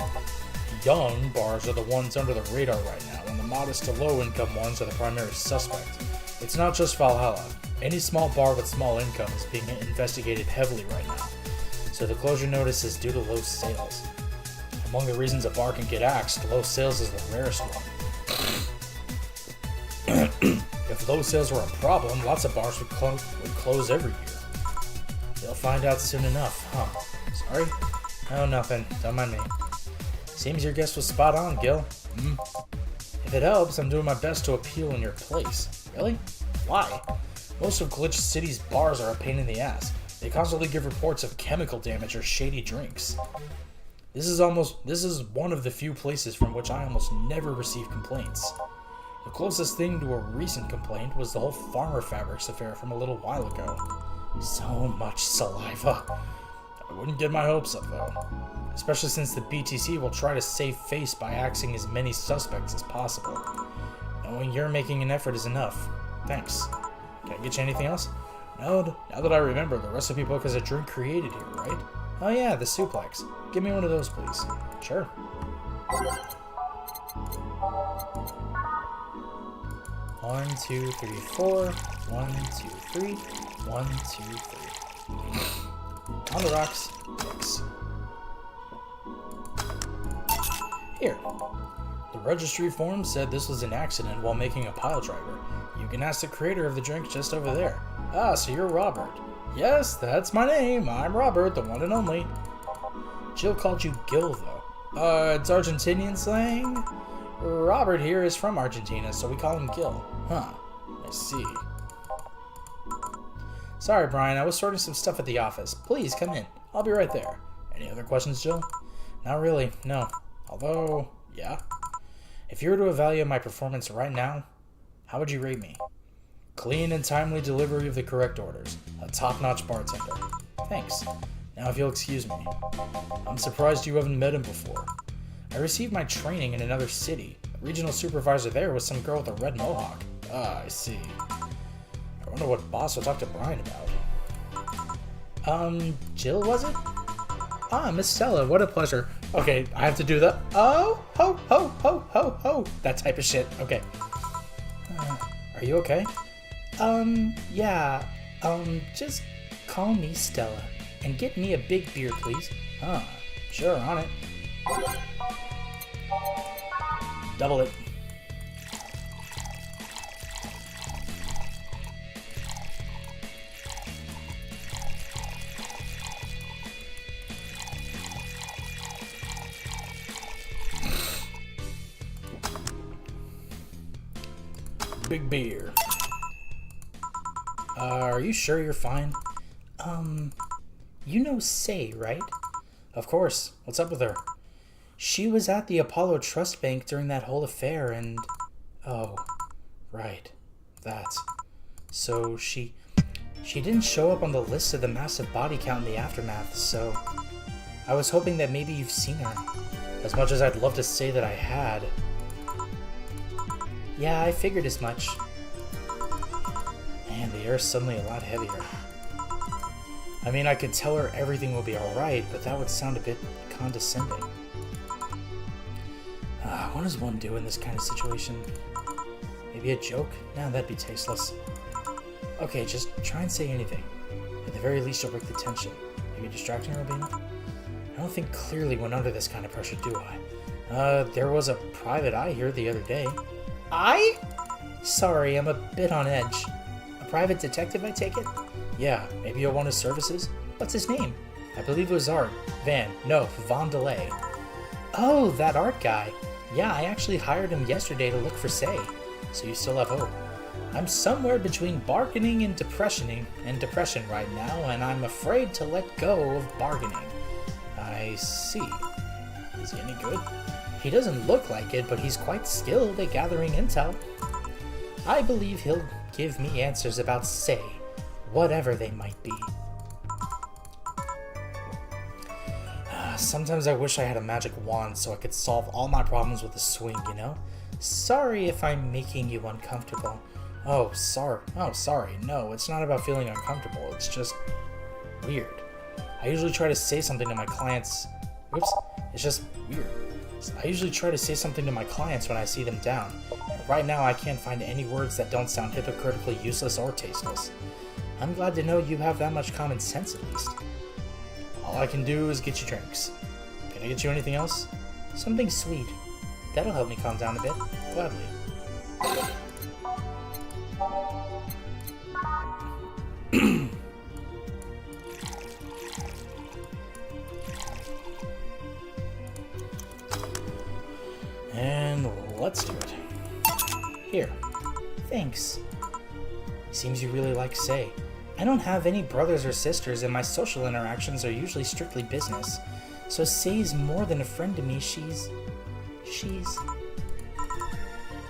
Young bars are the ones under the radar right now, and the modest to low-income ones are the primary suspect. It's not just Valhalla. Any small bar with small income is being investigated heavily right now, so the closure notice is due to low sales. Among the reasons a bar can get axed, low sales is the rarest one. If low sales were a problem, lots of bars would close every year. You'll find out soon enough, huh? Sorry? Oh, nothing. Don't mind me. Seems your guess was spot on, Gil. If it helps, I'm doing my best to appeal in your place. Really? Why? Most of Glitch City's bars are a pain in the ass. They constantly give reports of chemical damage or shady drinks. This is one of the few places from which I almost never receive complaints. The closest thing to a recent complaint was the whole Farmer Fabrics affair from a little while ago. So much saliva. I wouldn't get my hopes up though. Especially since the BTC will try to save face by axing as many suspects as possible. Knowing you're making an effort is enough. Thanks. Can I get you anything else? No, now that I remember, the recipe book has a drink created here, right? Oh yeah, the suplex. Give me one of those, please. Sure. 1, 2, 3, 4. 1, 2, 3. 1, 2, 3. On the rocks. Thanks. Here. The registry form said this was an accident while making a pile driver. You can ask the creator of the drink just over there. Ah, so you're Robert. Yes, that's my name. I'm Robert, the one and only. Jill called you Gil, though. It's Argentinian slang? Robert here is from Argentina, so we call him Gil. Huh, I see. Sorry, Brian, I was sorting some stuff at the office. Please, come in. I'll be right there. Any other questions, Jill? Not really, no. Although, yeah. If you were to evaluate my performance right now, how would you rate me? Clean and timely delivery of the correct orders. A top-notch bartender. Thanks. Now if you'll excuse me. I'm surprised you haven't met him before. I received my training in another city. A regional supervisor there was some girl with a red mohawk. Ah, I see. I wonder what boss will talk to Brian about. Jill, was it? Ah, Miss Stella, what a pleasure. Okay, I have to do the oh, ho, ho, ho, ho, ho, that type of shit. Okay. Are you okay? Yeah. Just call me Stella. And get me a big beer, please. Sure, on it. Double it. Big beer. Are you sure you're fine? You know Say, right? Of course. What's up with her? She was at the Apollo Trust Bank during that whole affair and... Oh, right. That. So she didn't show up on the list of the massive body count in the aftermath, so... I was hoping that maybe you've seen her. As much as I'd love to say that I had. Yeah, I figured as much. Man, the air's suddenly a lot heavier. I mean, I could tell her everything will be alright, but that would sound a bit condescending. What does one do in this kind of situation? Maybe a joke? Nah, that'd be tasteless. Okay, just try and say anything. At the very least, you'll break the tension. Maybe distracting her will be enough? I don't think clearly when under this kind of pressure, do I? There was a private eye here the other day. I? Sorry, I'm a bit on edge. private detective, I take it? Yeah, maybe you'll want his services. What's his name? I believe it was Von Delay. Oh, that art guy. Yeah, I actually hired him yesterday to look for Say. So you still have hope. I'm somewhere between bargaining and depression right now, and I'm afraid to let go of bargaining. I see. Is he any good? He doesn't look like it, but he's quite skilled at gathering intel. I believe he'll give me answers about Say, whatever they might be. Sometimes I wish I had a magic wand so I could solve all my problems with a swing, you know? Sorry if I'm making you uncomfortable. Oh, sorry. No, it's not about feeling uncomfortable. It's just weird. I usually try to say something to my clients. It's just weird. I usually try to say something to my clients when I see them down. Right now, I can't find any words that don't sound hypocritically useless or tasteless. I'm glad to know you have that much common sense at least. All I can do is get you drinks. Can I get you anything else? Something sweet. That'll help me calm down a bit. Gladly. And let's do it. Here. Thanks. Seems you really like Say. I don't have any brothers or sisters, and my social interactions are usually strictly business. So Say's more than a friend to me. She's...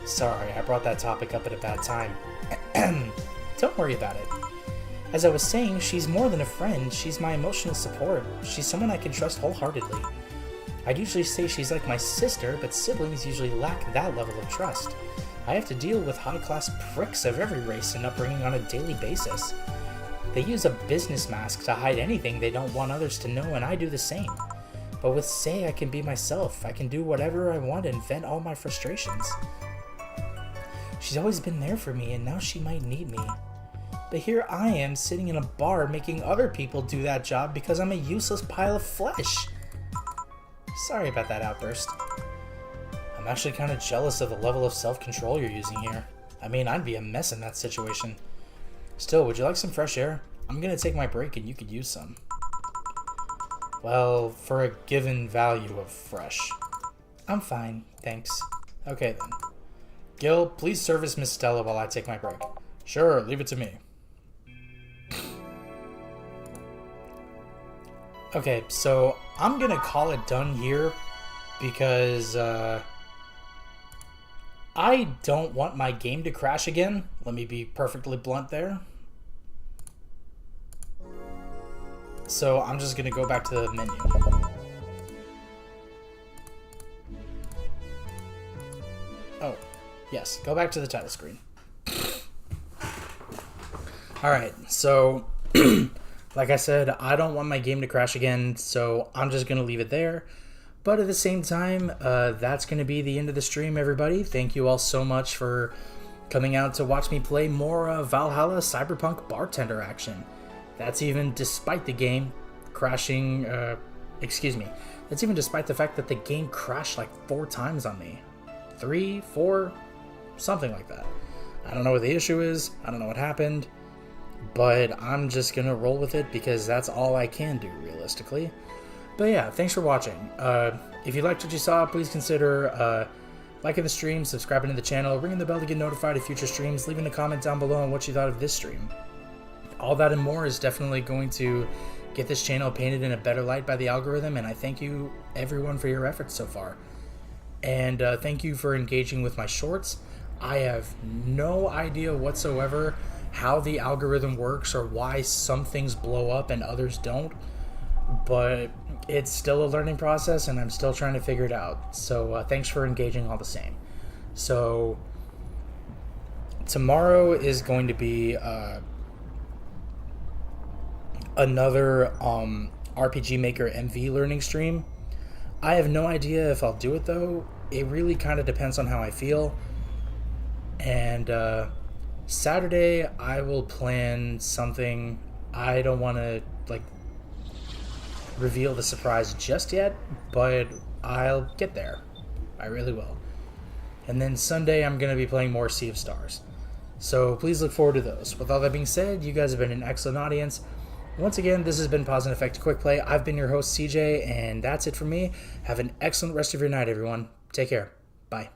Sorry, I brought that topic up at a bad time. Don't worry about it. As I was saying, she's more than a friend. She's my emotional support. She's someone I can trust wholeheartedly. I'd usually say she's like my sister, but siblings usually lack that level of trust. I have to deal with high-class pricks of every race and upbringing on a daily basis. They use a business mask to hide anything they don't want others to know, and I do the same. But with Say, I can be myself. I can do whatever I want and vent all my frustrations. She's always been there for me, and now she might need me. But here I am, sitting in a bar making other people do that job because I'm a useless pile of flesh. Sorry about that outburst. I'm actually kind of jealous of the level of self-control you're using here. I mean, I'd be a mess in that situation. Still, would you like some fresh air? I'm gonna take my break and you could use some. Well, for a given value of fresh. I'm fine, thanks. Okay then. Gil, please service Miss Stella while I take my break. Sure, leave it to me. Okay, so I'm gonna call it done here because I don't want my game to crash again. Let me be perfectly blunt there. So I'm just gonna go back to the menu. Oh, yes, go back to the title screen. Alright, so like I said, I don't want my game to crash again, so I'm just gonna leave it there. But at the same time, that's going to be the end of the stream, everybody. Thank you all so much for coming out to watch me play more Valhalla Cyberpunk Bartender action. That's even despite the game crashing, that's even despite the fact that the game crashed like 4 times on me. 3, 4, something like that. I don't know what the issue is, I don't know what happened, but I'm just going to roll with it because that's all I can do, realistically. But yeah, thanks for watching. If you liked what you saw, please consider liking the stream, subscribing to the channel, ringing the bell to get notified of future streams, leaving a comment down below on what you thought of this stream. All that and more is definitely going to get this channel painted in a better light by the algorithm, and I thank you everyone for your efforts so far. And thank you for engaging with my shorts. I have no idea whatsoever how the algorithm works or why some things blow up and others don't, but it's still a learning process and I'm still trying to figure it out. So thanks for engaging all the same. So tomorrow is going to be another RPG Maker MV learning stream. I have no idea if I'll do it though. It really kind of depends on how I feel. And Saturday I will plan something. I don't want to reveal the surprise just yet, but I'll get there. I really will. And then Sunday I'm going to be playing more Sea of Stars. So please look forward to those. With all that being said, you guys have been an excellent audience. Once again, this has been Pause and Effect Quick Play. I've been your host, CJ, and that's it for me. Have an excellent rest of your night, everyone. Take care. Bye.